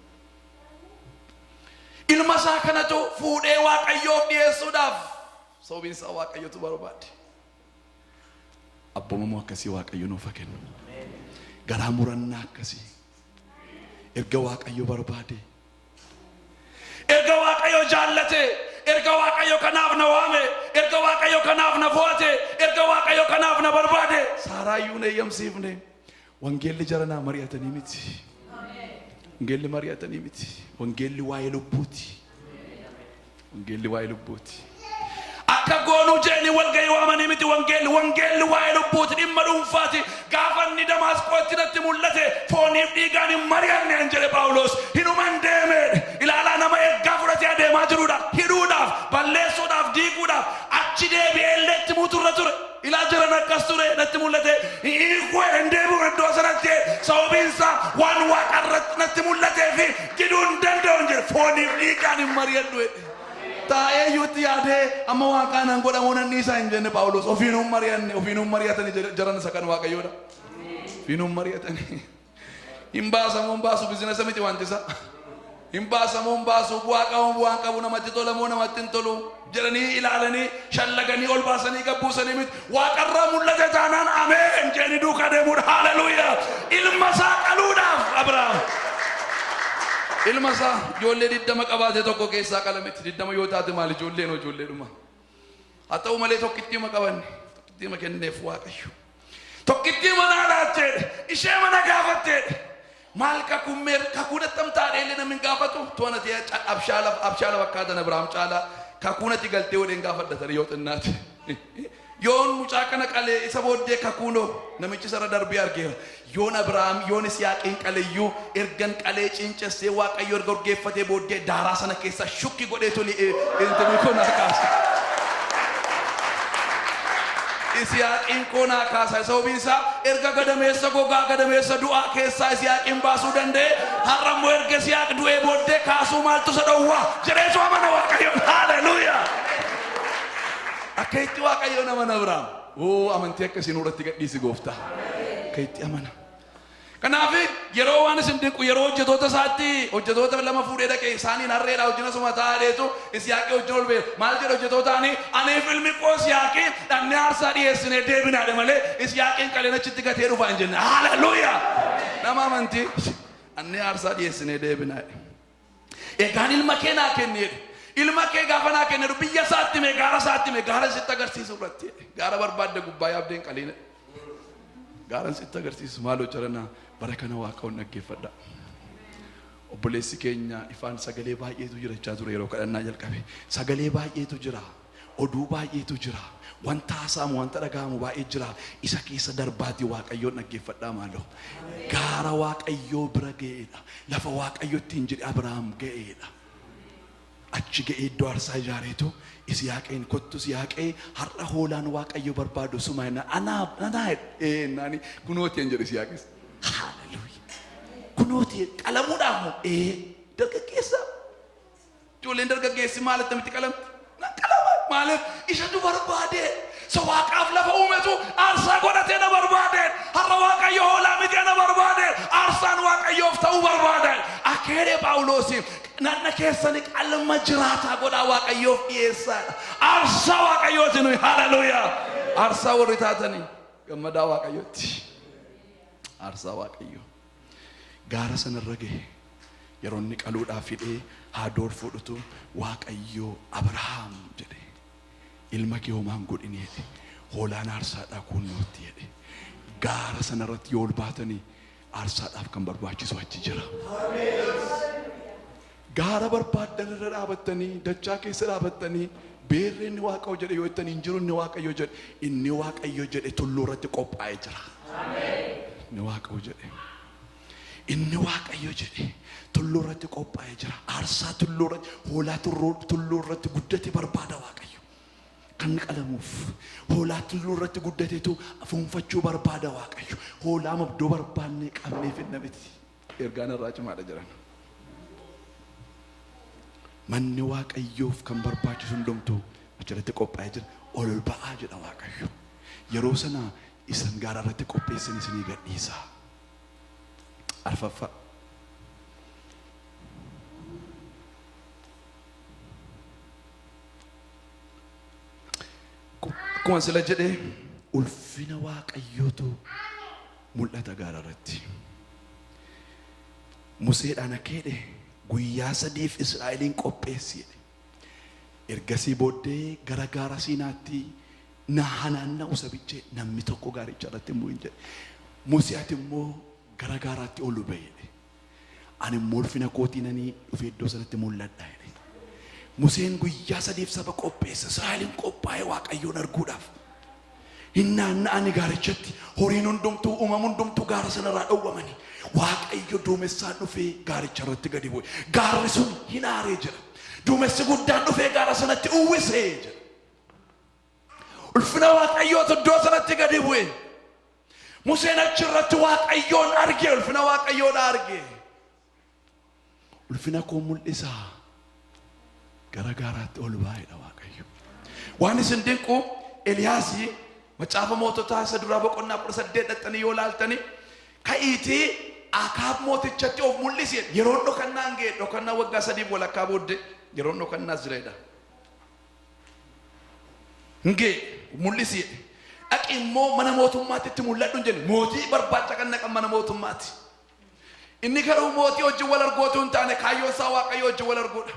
Ilma isaa kanatu fuudhee Waaqayyoof dhiyeessuudhaaf sababiin isaa Waaqayyotu barbaade. Abboomamoo akkasii Waaqayyo nuuf haa kennu. Garaa murannaa akkasii erga Waaqayyo barbaade, erga Waaqayyo jaallate, erga Waaqayyo kanaaf na waame, erga Waaqayyo kanaaf na fo'ate, erga Waaqayyo kanaaf na barbaade. Saaraayyuu na eeyyamsiifne wangeelli jaranaa mari'atanii miti. Wangeelli mari'atanii miti. Wangeelli waa'ee lubbuuti. Wangeelli waa'ee lubbuuti. Akka goonuu jeeni walgahii waamanii miti wangeelli waa'ee lubbuuti dhimma dhuunfaati. Gaafa inni Damaasqootti natti mul'ate fooniif dhiigaan hin mari'anne an jedhe Phaawulos. Hinuman deeme ilaalaa nama ergaa fudhatee adeemaa jiruudha. Hidhuudhaaf, balleessuudhaaf, diiguudhaaf achi deebi'ee illee itti muuturra ture. Ilaa jiran akkas ture natti mul'ate. Hiikuu hin deebi'u iddoo sanatti sababiin isaa waan Waaqarratti natti mul'atee fi giduu hin danda'u jedhe fooniif dhiigaan hin mari'adhu. Taa'ee yuutti yaadee amma Waaqaan godhamoo nan dhiisaa hin jenne Phaawulos. Ofiinuun mari'atanii jiran isa kan Waaqayyoodha. Ofiinuun mari'atanii. Hin baasamoo hin baasu bizinesa miti wanti isaa. Hin baasamoo hin baasu bu'aan qabu namatti tolamoo namatti hin tolu jedhanii ilaalanii shallaganii ol baasanii gabbuusanii miti. Waaqarraa mul'ate taanaan ameen jeeni duukaa deemuudha. Haaleluyyaa! Ilma isaa qaluudhaaf Abrahaam. Ilma isaa ijoollee 20 qabaate tokko keessaa qalametti 20 yoo taate maal ijoolleedhuma. Haa ta'u malee tokkittiima qabanne tokkittiima kenneef Waaqayyo. Tokkittiima naa laatteedha ishee mana gaafatteedha. Maal kakuunattam taadhee illee namni gaafatu toona ta'ee abshaala fakkaatan Abrahaam caalaa kakuunatti galtee waliin gaafadhatanii yoo xinnaate. Yoon mucaa kana qalee isa booddee kakuunoo namichi sarara darbee argeera. Yoon Abrahaam yoon Yisihaaqiin qaleeyyuu ergan qalee cincessee Waaqayyo erga urgeeffatee booddee daaraa sana keessa shukki godhee toli intalli kun kaasa. Yisihaaqiin kun kaasa sababiin isaa erga gadameessa gogaa gadameessa du'aa keessaa Yisihaaqiin baasuu danda'e. Har'a immoo erga Yisihaaq du'ee booddee kaasuu maaltu isa dhowwaa jedheetu amana Waaqayyoon. Haaleluyyaa! Akka itti Waaqayyoon amana Abrahaam. Amantii akkasii nurratti gadhiisi gooftaa. Akka itti amana. Kanaaf yeroo waan isin dinqu yeroo hojjetoota isaatti hojjetoota lama fuudhee dhaqee isaaniin harreedhaa hojjina suma taa'eetu Yisihaaqii hojjina ol ba'e. Maal jedhu hojjetootaanii aniif ilmi koo Yisihaaqii dhannee aarsaa dhiyeessinee deebinaadha malee Yisihaaqiin qaleen achitti gatee dhufaa hin jenne. Haaleluyyaa! Nama amantii dhannee aarsaa dhiyeessinee deebinaadha. Egaan ilma kee naa kenneedha. Ilma kee gaafa naa kenneedha biyya isaatti mee gaara isaatti mee gaara sitti agarsiisu irratti gaara barbaadde gubbaa yaabdeen qaliina. Gaaran sitti agarsiisu maaloo jaranaa bara kana Waaqayyoon dhaggeeffadha. Obboleessi keenya ifaan sagalee baay'eetu jirachaa ture yeroo kadhannaa jalqabe. Sagalee baay'eetu jira. Oduu baay'eetu jira. Wanta haasamu wanta dhagahamu baay'ee jira. Isa keessa darbaati Waaqayyoon dhaggeeffadhaa maaloo. Gaara Waaqayyoo bira ga'eedha. Lafa Waaqayyootti hin jedhe Abrahaam ga'eedha. Achi ga'ee iddoo aarsaa ijaareetu Yisihaaqiin kottu Yisihaaqee har'a hoolaan Waaqayyo barbaadu suma naani kunooti hin jedhe Yisihaaqis. Haaleluyyaa! Kunooti qalamuudhaaf moo dargaggeessa ijoolleen dargaggeessi maal attamitti qalamti? Na qalama maaliif ishatu barbaade sa Waaqaaf lafa uumetu aarsaa godhatee na barbaade har'a Waaqayyo hoolaa miti na barbaade aarsaan Waaqayyoof ta'uu barbaade. Akeeree Phaawulosi nanna keessani qalma jiraataa godhaa Waaqayyoof dhiyeessaadha. Aarsaa Waaqayyooti nuyi. Haaleluyyaa! Aarsaa warri taatanii gammadaa Waaqayyootti. Aarsaa Waaqayyoo gaara sanarra gahe yeroo inni qaluudhaaf fidhee haadoor fudhatu Waaqayyoo Abrahaam jedhe ilma kee homaan godhini jedhe hoolaan aarsaadhaa kunnootti jedhe. Gaara sanarratti yoo ol baatanii aarsaadhaaf kan barbaachisu achi jira. gaara barbaadan irra dhaabattanii dachaa keessa dhaabattanii beerreen inni Waaqayyo jedhe yoo ittanii hin jiru inni Waaqayyo jedhe inni Waaqayyo jedhe tulluu irratti qophaa'ee jira. Inni Waaqayyo jedhe inni Waaqayyo jedhe tulluu irratti qophaa'ee jira. Aarsaa tulluu irratti hoolaa tulluu irratti guddate barbaada Waaqayyo. Kan qalamuuf hoolaa tulluu irratti guddatetu fuunfachuu barbaada Waaqayyo. Hoolaa mabdoo barbaannee qabneef hin namiti. Ergaan irraa cimaadha jiran. Manni Waaqayyoof kan barbaachisu hundumtuu achirratti qophaa'ee jira. Ol ba'aa jedha Waaqayyo. Yeroo sana isin gaara irratti qopheessan isinii gadhiisa. Arfaffaa. Akkuma sila jedhee ulfina Waaqayyootu mul'ata gaara irratti. Museedhaan akkeedhe guyyaa 3 Israa'eliin qopheessi jedhe. Ergasii booddee gara gaara Siinaatti naanna'u sabichee namni tokko gaaricha irratti immoo hin jedhe. Museetti immoo gara gaaraatti ol ba'e jedhe. Ani immoo ulfina kootiinanii dhufee iddoo sanatti mul'adha jedhe. Museen guyyaa 3 saba qopheesse. Israa'eliin qophaa'ee Waaqayyoon arguudhaaf. Hin naanna'ani gaarichatti horiin hundumtuu uumamuun hundumtuu gaara sanarraa dhowwamanii. Waaqayyo duumessaan dhufee gaaricha irratti gadi bu'e. Gaarri sun hin aaree jira. Duumessi guddaan dhufee gaara sanatti uwwisee jira. Ulfina Waaqayyootu iddoo sanatti gadi bu'e. Museen achirratti Waaqayyoon arge. Ulfina Waaqayyoon arge. Ulfina koo mul'isaa. Gara gaaraatti ol ba'eedha Waaqayyo. Waan isin dinqu Eliyaasii macaafa moototaa isa duraa boqonnaa 18 dhaxxanii yoo laaltanii ka'iitii Akaab mootichatti of mul'ise. Yeroon dhokannaan ga'e dhokannaa waggaa 3 walakkaa booddee yeroon dhokannaas jireedha. Ngee mul'ise. Dhaqi immoo mana mootummaatti itti mul'adhu hin jenne. Mootii barbaacha kan naqan mana mootummaatti. Inni garuu mootii wajjin wal arguutu hin taane kaayyoon isaa Waaqayyo wajjin wal arguudha.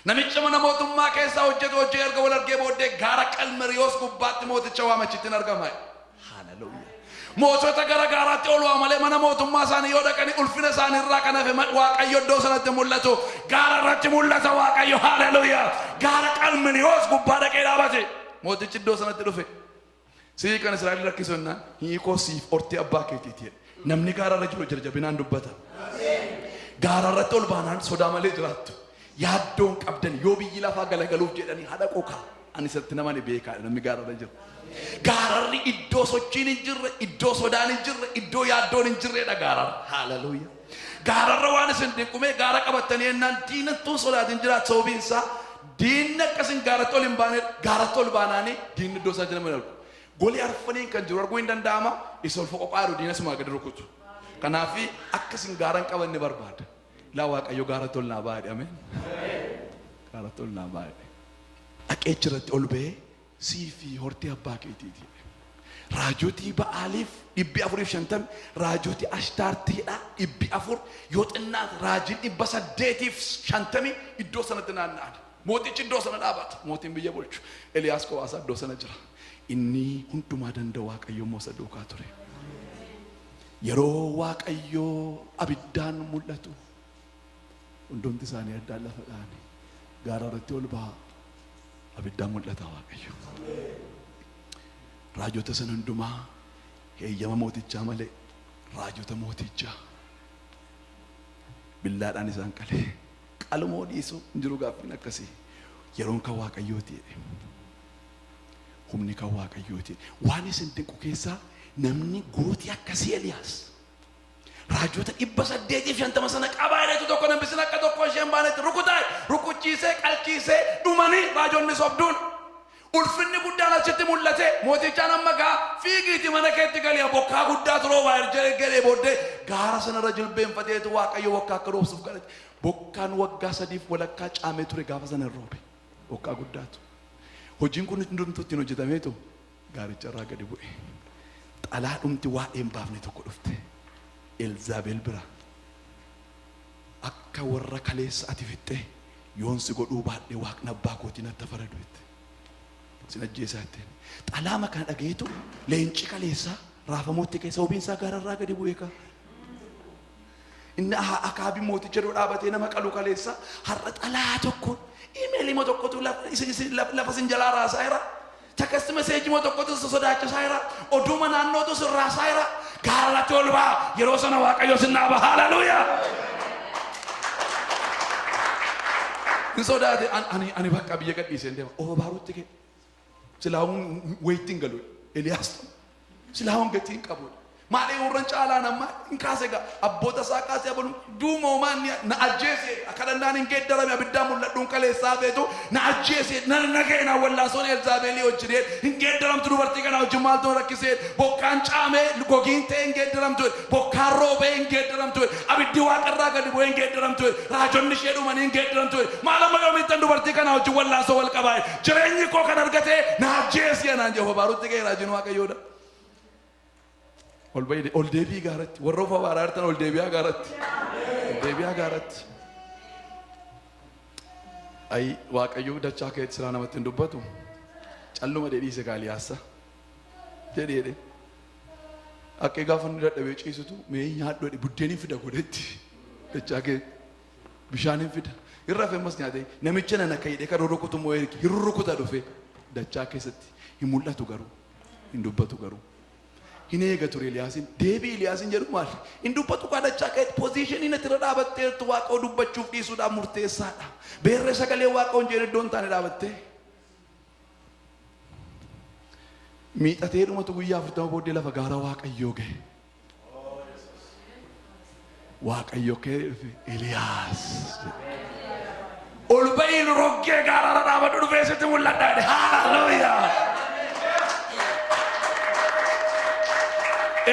Namicha mana mootummaa keessaa hojjetu hojii erga wal argee booddee gaara Qalmeriyoos gubbaatti mooticha waamachitti hin argama. Haaleluyyaa. Mootota gara gaaraatti ol waamalee mana mootummaa isaanii yoo dhaqanii ulfina isaanii irraa kan hafe Waaqayyo iddoo sanatti mul'atu. Gaara irratti mul'ata Waaqayyo. Haaleluyyaa. Gaara Qalmeriyoos gubbaa dhaqee dhaabate. Mootichi iddoo sanatti dhufe. Sii kan Israa'el rakkisu jennaan hiikoo siif hortee abbaa keetiiti. Namni gaara irra jiru jajjabinaan dubbata. Gaara irratti ol baanaan sodaa malee jiraattu. Yaaddoon qabdan yoo biyyi lafaa galagaluuf jedhanii haadha qokaa ani isatti nama ni beekaa namni gaararra jiru. Gaararri iddoo sochiin hin jirre, iddoo sodaan hin jirre, iddoo yaaddoon hin jirredha gaararra. Haaleluyyaa. Gaararra waan isin dinqumee gaara qabattanii ennaan diinattuun sodaatiin jiraat sababiin isaa diinni akkasin gaaratti ol hin baane gaaratti ol baanaanii diinni iddoo isaa jira argu. Golee arfaniin kan jiru arguu hin danda'ama. Isa ol foqoqaa jiru diina sumaa gadi rukutu. Kanaafi akkasin gaaran qabanne barbaada. La Waaqayyo gaara tol naa baadhe. Ameen. Gaara tol naa baadhe. Dhaqee achirratti ol ba'ee sii fi hortee abbaa keetiiti. Raajotii Ba'aaliif 450, raajotii Ashtaartiidha 400, yoo xinnaat raajiin 850 iddoo sanatti naanna'an. Mootichi iddoo sana dhaabata. Mootiin biyya bulchu. Eliyaas qowaasaa iddoo sana jira. Inni hundumaa danda'u Waaqayyo immoo isa duukaa ture. Yeroo Waaqayyo abiddaan mul'atu hundumti isaanii addaan lafa dha'anii gaara irratti ol ba'a. Abiddaan mul'ata Waaqayyo. Raajota sana hundumaa heeyyama mootichaa malee raajota mootichaa billaadhaan isaan qalee qalmoo dhiisu hin jiru gaaffiin akkasii. Yeroon kan Waaqayyooti. Humni kan Waaqayyooti. Waan isin dinqu keessaa namni gootii akkasii Eliyaas. Raajota 850 sana qabaanetu tokko nambisin akka tokko isheen baanetti rukutaa rukuchiisee qalchiisee dhumanii raajonni sobduun. Ulfinni guddaan achitti mul'ate. Mootichaan amma gaa fiigiiti mana keetti galee bokkaa guddaa turoo baay'ee galee booddee gaara sanarra jilbeenfateetu Waaqayyo bokkaa akka roobsuuf kadhate. Bokkaan waggaa 3 walakkaa caamee ture gaafa sana roobe. Bokkaa guddaatu. Hojiin kun hundumtuutti hojjetameetu gaaricha irraa gadi bu'e. Xalaa dhumti waa'een baafne tokko dhufte. Elzaabel bira. Akka warra kaleessa ati fixxe yoon si godhuu baadhee waaqni abbaa kootiin atta faradu itti. Sin ajjeesaatti. Xalaama kan dhageetu leenci kaleessa raafamuutti keessa obiinsaa gaararraa gadi bu'ee ka. inni akaabii mooticha dura dhaabatee nama qalu kaleessa har'a xalaa tokko imeelii moo tokkotu lafa sin jalaa raasaa jira. Text message moo tokkotu sodaachisaa jira. Oduma naannootu sirraasaa jira. Gaarratti ol baa yeroo sana Waaqayyo sinnaa baha. Hallelujah. In sodaate ani bakka biyya gadhiiseen deema. Baarutti kee silaawun waiting galu Eliyaas silaawun gatiin qabu. Maali urran caalaa nama in kaasega abboota isaa kaasee abulu duumoo maanni na ajjeese akkanaan hin geeddarame abiddaa mul'adhuun kaleessaa feetu na ajjeese na nageena wallaasoon Elzaabeelii hojjiree hin geeddaramtu dubartii kana wajjin maaltu rakkisee bokkaan caamee gogiin ta'e hin geeddaramtu bokkaan roobee hin geeddaramtu abiddi waaqarraa gadi bu'ee hin geeddaramtu raajonni ishee dhumanii hin geeddaramtu maal amma yoomittan dubartii kana wajjin wallaasoo wal qabaa'e jireenyi koo kan argatee na ajjeese naan jedhu baarutti kee raajin Waaqayyoodha. Ol deebii gaaratti warra of abaaraartan ol deebi'aa gaaratti ay Waaqayyo dachaa keetti silaa namatti hin dubbatu calluma dheedhiise Eliyaasa jedhee akka gaafa inni dadhabee ciisutu mee nyaadhu jedhe buddeenii fida godhetti dachaa kee bishaaniin fida irra fe'amas nyaatee namicha nana ka'ee kan rukutu moo hin rukuta dhufe dachaa keessatti hin mul'atu garuu hin dubbatu garuu. Hine eegatu Eliyaasin deebii Eliyaasin jedhu maal hin dubbatu kadhachaa ka'etti posiishinii natti irra dhaabatteertu Waaqoo dubbachuuf dhiisuudhaan murteessaadha. Beerree sagalee Waaqoon jedhe iddoon taane dhaabattee miixatee dhumatu guyyaa 40 booddee lafa gaara Waaqayyoo ga'e. Waaqayyo kee Eliyaas ol ba'iin roggee gaara dhaabadhu dhufee sitti mul'adha. Hallelujah.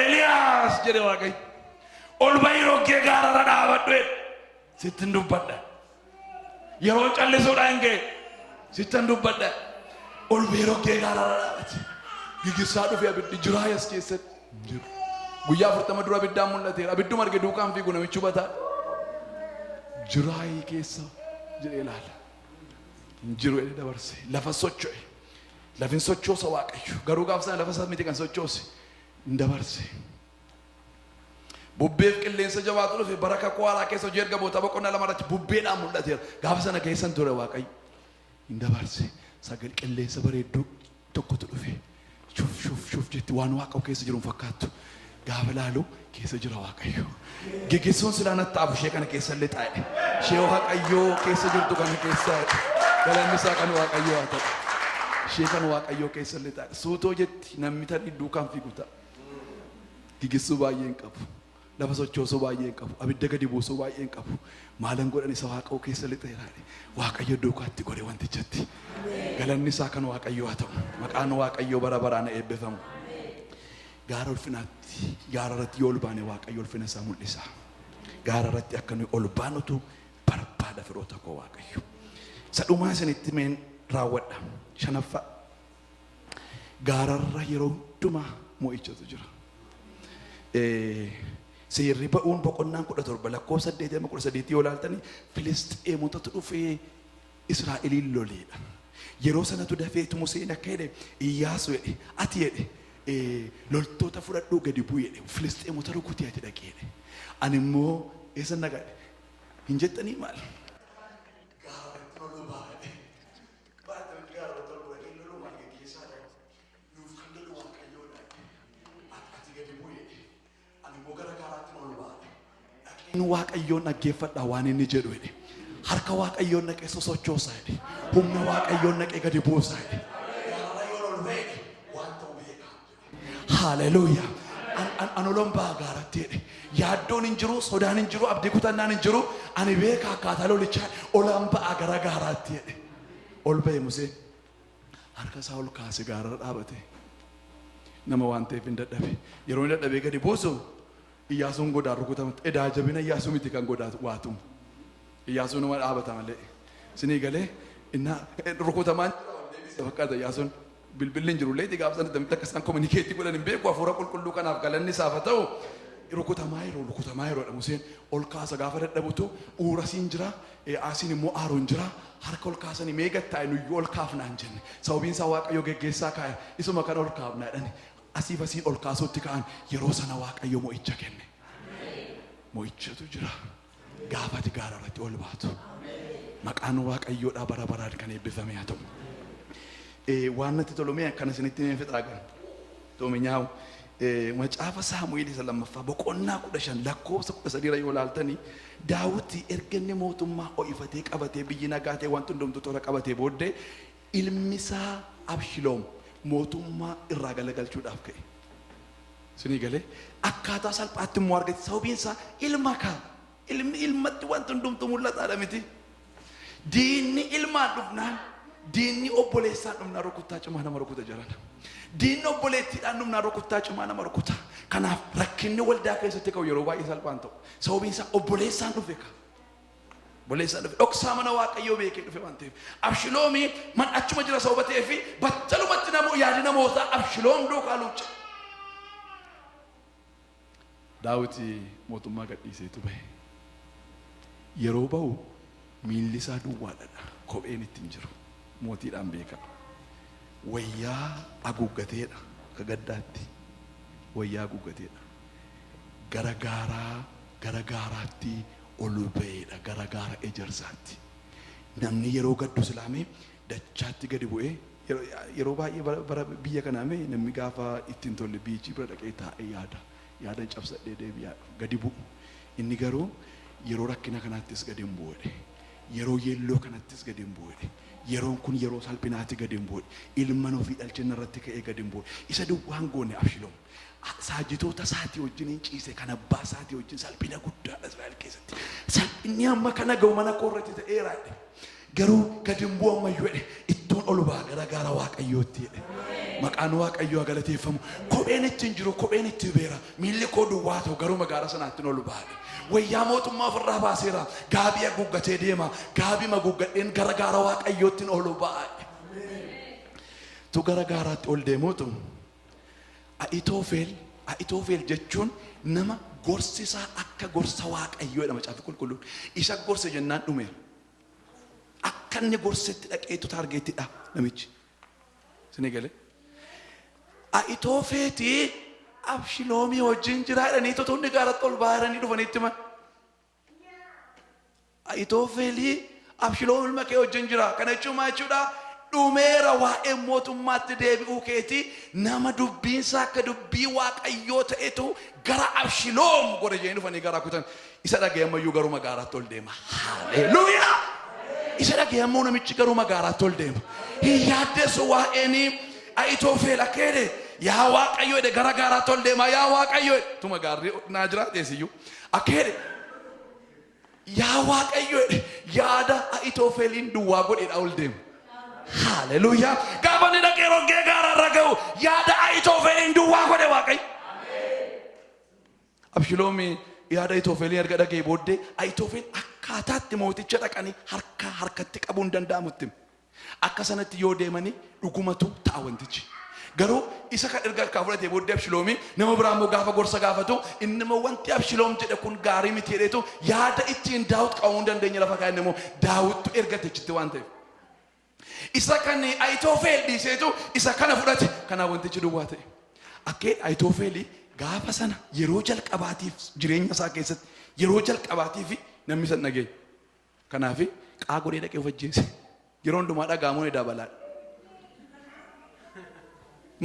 Eliyaas jedhe Waaqayyo ol ba'i roggee gaararra dhaabadhu sittin dubbadha yeroo callisuudhaan ga'e sittin dubbadha ol ba'i roggee gaararra dhaabate gigirsaa dhufe abiddi Jiraayas keessatti jiru guyyaa 40 dura abiddaan mul'ateera abidduma arge duukaan fiigu namichi hubataa Jiraayii keessa jedhee ilaala jiru jedhe dabarse lafa socho'e lafin sochoosa Waaqayyo garuu gaafsan lafa isaa miti kan sochoose dabarse bubbeef qilleensa jabaatu dhufe baraka kwaaraa keessa hojii erga boota boqonnaa lamarratti bubbeedhaan mul'ateera gaafa sana keessan ture Waaqayyo dabarse sagal qilleensa bareedduu tokkotu dhufe shuf jetti waan Waaqayyo keessa jiru fakkaattu gaafa laalu keessa jira Waaqayyo geggeessuun silaan attaafu ishee kana keessa illee taa'e ishee Waaqayyo keessa jirtu kana keessa galanni isaa kan Waaqayyo haa ta'u ishee kan Waaqayyo keessa illee taa'e suutoo jetti namni tadhi duukaan fiiguta. Gigisuu baay'een qabu lafa sochoosuu baay'een qabu abidda gadi buusuu baay'een qabu maalan godhan isa Waaqayyo keessa lixeeraadhe Waaqayyo duukaatti godhe wantichatti galanni isaa kan Waaqayyo haa ta'u maqaan Waaqayyo bara baraan eebbifamu gaara ulfinaatti gaara irratti yoo ol baane Waaqayyo ulfina isaa mul'isa gaara irratti akka nuyi ol baanutu barbaada firoota koo Waaqayyo sadhumaa isinitti meen raawwadha shanaffaa gaararra yeroo hundumaa mo'ichatu jira. Seerri ba'uun boqonnaan 17 lakkoofsa 8 yoo ilaaltanii Filisxeemotatu dhufee Israa'eliin loleedha. Yeroo sanatu dafeetu Museen akka jedhe Iyyaasu jedhe ati jedhe loltoota fudhadhuu gadi bu'u jedhe Filisxeemota rukutii ati dhaqee jedhe ani immoo eessa nagadhe hin jettanii maal? Waaqayyoon dhaggeeffadhaa waan inni jedhu jedhe harka Waaqayyoon naqee sosochoosaa jedhe humna Waaqayyoon naqee gadi buusaa jedhe haleluuyaa ani oloon baa gaaratti jedhe yaaddoon hin jiru sodaan hin jiru abdii kutannaan hin jiru ani beeka akkaataa lolichaa olaan ba'aa gara gaaraatti jedhe ol ba'e Museen harka isaa ol kaase gaararra dhaabate nama waan ta'eef hin dadhabe yeroo inni dadhabee gadi buusu Iyyaasuun godaan rukutamte edaa jabina Iyyaasuu miti kan godaa waatum Iyyaasuun nama dhaabata malee sinii galee inna rukutamaan fakkaata Iyyaasuun bilbilli hin jiru leeti gaafsan itti akka isaan kominikeetii godhan hin beeku hafuura qulqulluu kanaaf galanni isaaf haa ta'u rukutamaa yeroo Museen ol kaasa gaafa dadhabutu uurasiin jira asiin immoo aaroon jira harka ol kaasanii meegattaa nuyyuu ol kaafnaan jenne sababiin isaa Waaqayyo geggeessaa kaa'e isuma kan ol kaafnaadhani asiif asiin ol kaasuutti ka'an yeroo sana Waaqayyo mo'icha kenne mo'ichatu jira. Gaafati gaara irratti ol baatu. Maqaan Waaqayyoodhaa bara baraan kan eebbifame haa ta'u. Waan natti tolumee akkana isinitti hin fixaagan. Toominyaa'u macaafa Saamu'eel isa lammaffaa boqonnaa 15 lakkoofsa 13 yoo ilaaltanii Daawit erga inni mootummaa ho'ifatee qabatee biyyi nagaa ta'e wanti hundumtuu tola qabatee booddee ilmi isaa Abshiloom mootummaa irraa galagalchuudhaaf ka'e. Sinii galee akkaataa salphaatti immoo argate sababiin isaa ilmatti wanti hundumtuu mul'ataadha miti. Diinni ilmaan dhufnaan diinni obboleessaan dhufnaan rukuttaa cimaa nama rukuta jiran. Diinni obboleettiidhaan dhufnaan rukuttaa cimaa nama rukuta. Kanaaf rakkinni waldaa keessatti ka'u yeroo baay'ee salphaan ta'u. Sababiin isaa obboleessaan dhufe ka. Obboleessaan dhufe dhoksaa mana Waaqayyoo beekee dhufe waan ta'eef. Abshiloomii man achuma jira sababa ta'eef battalumatti yaadi namootaa Abshiloom duukaa luucha. Daawit mootummaa gadhiiseetu bahe. Yeroo bahu miilli isaa duwwaadha. Kopheen ittiin jiru. Mootiidhaan beekama. Wayyaa haguuggateedha. Akka gaddaatti. Wayyaa haguuggateedha. Gara gaaraatti ol ba'eedha. Gara gaara ejersaatti. Namni yeroo gaddu silaamee dachaatti gadi bu'ee yeroo baay'ee bara biyya kanaamee namni gaafa ittiin tolle biichii bira dhaqee taa'ee yaada cabsadhee deebi'aa gadi bu'u. Inni garuu yeroo rakkina kanaattis gadi hin bu'e. Yeroo yeelloo kanattis gadi hin bu'e. Yeroon kun yeroo salphinaatti gadi hin bu'e. Ilma ofii dhalchinna irratti ka'ee gadi hin bu'e. Isa duwwaan goone Abshiloom. Saajitoota isaatii wajjin ciise kan abbaa isaatii wajjin salphina guddaadha Israa'el keessatti. Salphinni amma kana ga'u mana koorratti ta'eeraadha. Garuu gadi hin bu'u ammayyuu jedhe ittoon ol ba'a gara gaara Waaqayyootti jedhe. Maqaan Waaqayyoo galateeffamu. Kopheen ittiin jiru kopheen ittiin beera. Miilli koo duwwaa ta'u garuu magaala sanaatti ol ba'a. Wayyaa mootummaa ofirraa baaseera. Gaabii haguuggatee deema. Gaabii haguuggadheen gara gaara Waaqayyootti ol ba'a. Tu gara gaaraatti ol deemuutu. Ahitoofel jechuun nama gorsisaa akka gorsa Waaqayyoodha macaafa qulqulluun. Isa gorse jennaan dhumeera. Akka inni gorsetti dhaqeetu taargeettidha namichi. Sinii galee. Ahitoofeeti Abshiloomii wajjin jiraadhanii totoonni gaaratti ol baaranii dhufanitti man. Ahitoofeelii Abshiloom ilma kee wajjin jira. Kana jechuun maal jechuudha? Dhumeera waa'ee mootummaatti deebi'uu keetii nama dubbiinsaa akka dubbii Waaqayyoo ta'etu gara Abshiloom godhe jedhanii dhufanii garaa kutan. Isa dhaga'e ammayyuu garuu magaalaatti ol deema. Haleluuyaa! Isa dhaga'e ammoo namichi garuu magaalaatti ol deema. Hin yaaddeessu waa'een Ahitoofel akka jedhe yaa Waaqayyoo jedhe gara gaaraatti ol deema. Yaa Waaqayyoo jedhe tuma gaarri naa jiraateesiyyuu akka jedhe yaa Waaqayyoo jedhe yaada Ahitoofeliin duwwaa godheedha ol deema. Haleluuyaa! Gaafa inni dhaqee roggee gaara irra ga'u yaada Ahitoofeliin duwwaa godhe Waaqayyo. Abshiloom yaada Ahitoofeliin erga dhaga'ee booddee Ahitoofel akkaataatti mooticha dhaqanii harkatti qabuu hin danda'amutti. Akka sanatti yoo deemanii dhugumatu ta'a wantichi. Garuu isa kan erga harkaa fudhatee booddee Abshiloom nama biraa immoo gaafa gorsa gaafatu inni immoo wanti Abshiloom jedhe kun gaarii miti jedheetu yaada ittiin Daawit qabuu hin dandeenye lafa kaa'e immoo Daawittu ergate jechitti waan ta'eef. Isa kan Ahitoofel dhiiseetu isa kana fudhate kanaaf wantichi duwwaa ta'e. Akka Ahitoofel gaafa sana yeroo jalqabaatiif jireenya isaa keessatti yeroo jalqabaatiif namni san dhagee. Kanaaf qaa godhee dhaqee of ajjeese. Yeroo hundumaa dhagaamuun ni dabalaadha.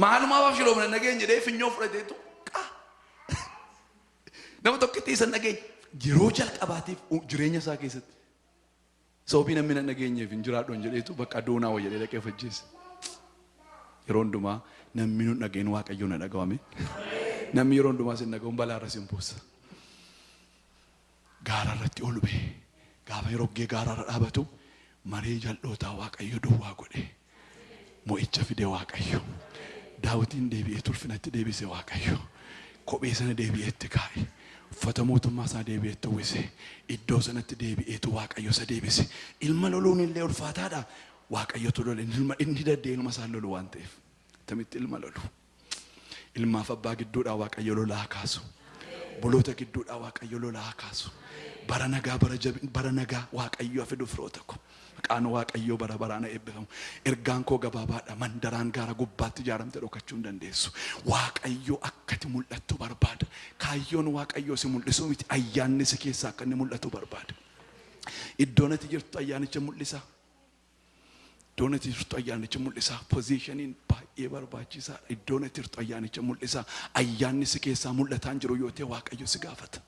Maalumaaf Abshiloom dhageen jedhee finyoo fudhateetu qaa. Nama tokkitti isa dhagee yeroo jalqabaatiif jireenya isaa keessatti. Sababii namni hin dhageenyeef hin jiraadhu jedheetu bakka doonaa wayya jedhee dhaqee of ajjeese. Yeroo hundumaa namni nu dhageen Waaqayyoon na dhagawame. Namni yeroo hundumaa sin dhaga'uun balaa irra sin buusa. Gaara irratti ol ba'e. Gaafa yeroo gaara irra dhaabatu maree jal'ootaa Waaqayyo duwwaa godhe. Mo'icha fide Waaqayyo. Daawitiin deebi'ee tulfinatti deebise Waaqayyo. Kophee sana deebi'eetti kaa'e. Uffata mootummaa isaa deebi'eetti uwwise. Iddoo sanatti deebi'eetu Waaqayyo isa deebise. Ilma loluun illee ulfaataadha. Waaqayyotu lole inni daddee ilma isaa lolu waan ta'eef. Tamitti ilma lolu. Ilmaaf abbaa gidduudhaa Waaqayyo lolaa kaasu. Boloota gidduudhaa Waaqayyo lolaa kaasu. Bara nagaa Waaqayyo fidu firoota ko. Maqaan Waaqayyo bara baraan eebbifamu. Ergaan koo gabaabaadha. Mandaraan gaara gubbaatti ijaaramte dhokachuu hin dandeessu. Waaqayyo akkati mul'attu barbaada. kaayyoon waaqayyoo si mul'isuu miti ayyaanni si keessaa akka inni mul'atu barbaada. Iddoon ati jirtu ayyaanicha mul'isa. Iddoon ati jirtu ayyaanicha mul'isa. Posiishiniin baay'ee barbaachisaa. Iddoon ati jirtu ayyaanicha mul'isa. Ayyaanni si keessaa mul'ataan jiru yoo ta'e waaqayyo si gaafata.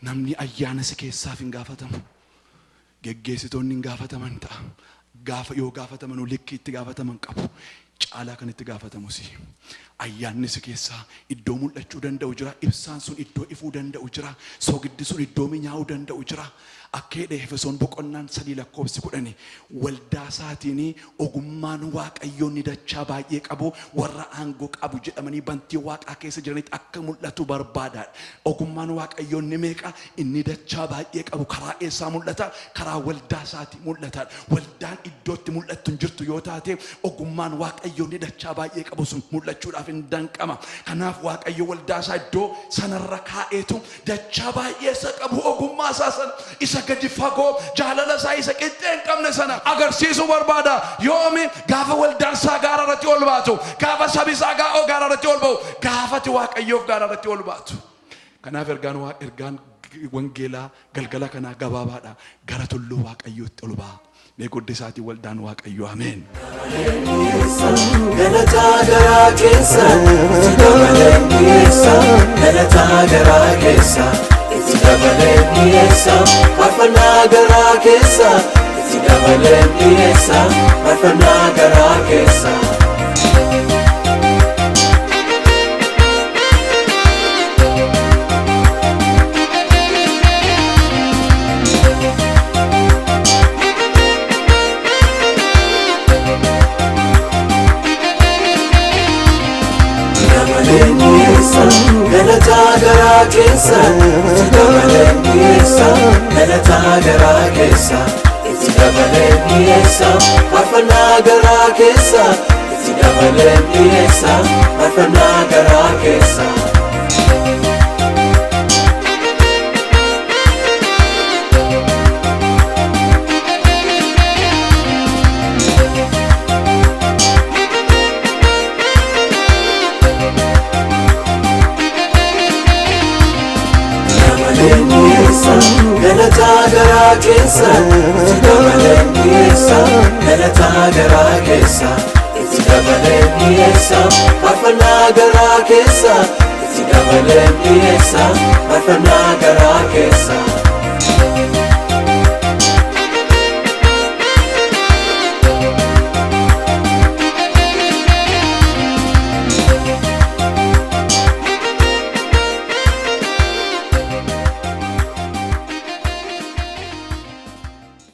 Namni ayyaana si keessaaf hin gaafatamu. Geggeessitoonni hin gaafataman ta'a. Gaafa yoo gaafataman likkii itti gaafataman qabu. Caalaa kan itti gaafatamusi. Ayyaanni si keessaa iddoo mul'achuu danda'u jira. Ibsaan sun iddoo ifuu danda'u jira. Soogiddi sun iddoo mi'aawuu danda'u jira. Akkeedha Efesoon boqonnaan 3:10 waldaa isaatiin ogummaan waaqayyoon ni dachaa baay'ee qabu warra aangoo qabu jedhamanii bantii waaqaa keessa jiranitti akka mul'atu barbaada. Ogummaan waaqayyoon ni meeqa? Inni dachaa baay'ee qabu karaa eessaa mul'ata? Karaa waldaa isaatii mul'ata. Waldaan iddootti mul'attu hin jirtu yoo taate ogummaan waaqayyoon ni dachaa baay'ee qabu sun mul'achuudhaaf hin danqama. Kanaaf waaqayyo waldaa isaa iddoo sanarra kaa'eetu dachaa baay'ee isa qabu ogummaa isaa sana isa gadi fagoo jaalala isaa isa qixxee hin qabne sana agarsiisuu barbaada. Yoomi gaafa waldaan isaa gaara irratti ol baatu, gaafa sabi isaa gaara irratti ol ba'u, gaafati waaqayyoof gaara irratti ol baatu. Kanaaf ergaan wangeelaa galgala kanaa gabaabaadha. Gara tulluu waaqayyootti ol ba'a. Mee guddisaatii waldaan waaqayyoo ameen. Galataa garaa keessa itti dabaleen dhiyeessa. Galataa garaa keessa itti dabaleen dhiyeessa. Faarfannaa garaa keessa itti dabaleen dhiyeessa. Faarfannaa garaa keessa. Galataa garaa keessa itti dabaleen dhiyeessa. Galataa garaa keessa itti dabaleen dhiyeessa. Faarfannaa garaa keessa itti dabaleen dhiyeessa. Faarfannaa garaa keessa. Galataa garaa keessa itti dabaleen dhiyeessa. Galataa garaa keessa itti dabaleen dhiyeessa. Faarfannaa garaa keessa itti dabaleen dhiyeessa. Faarfannaa garaa keessa.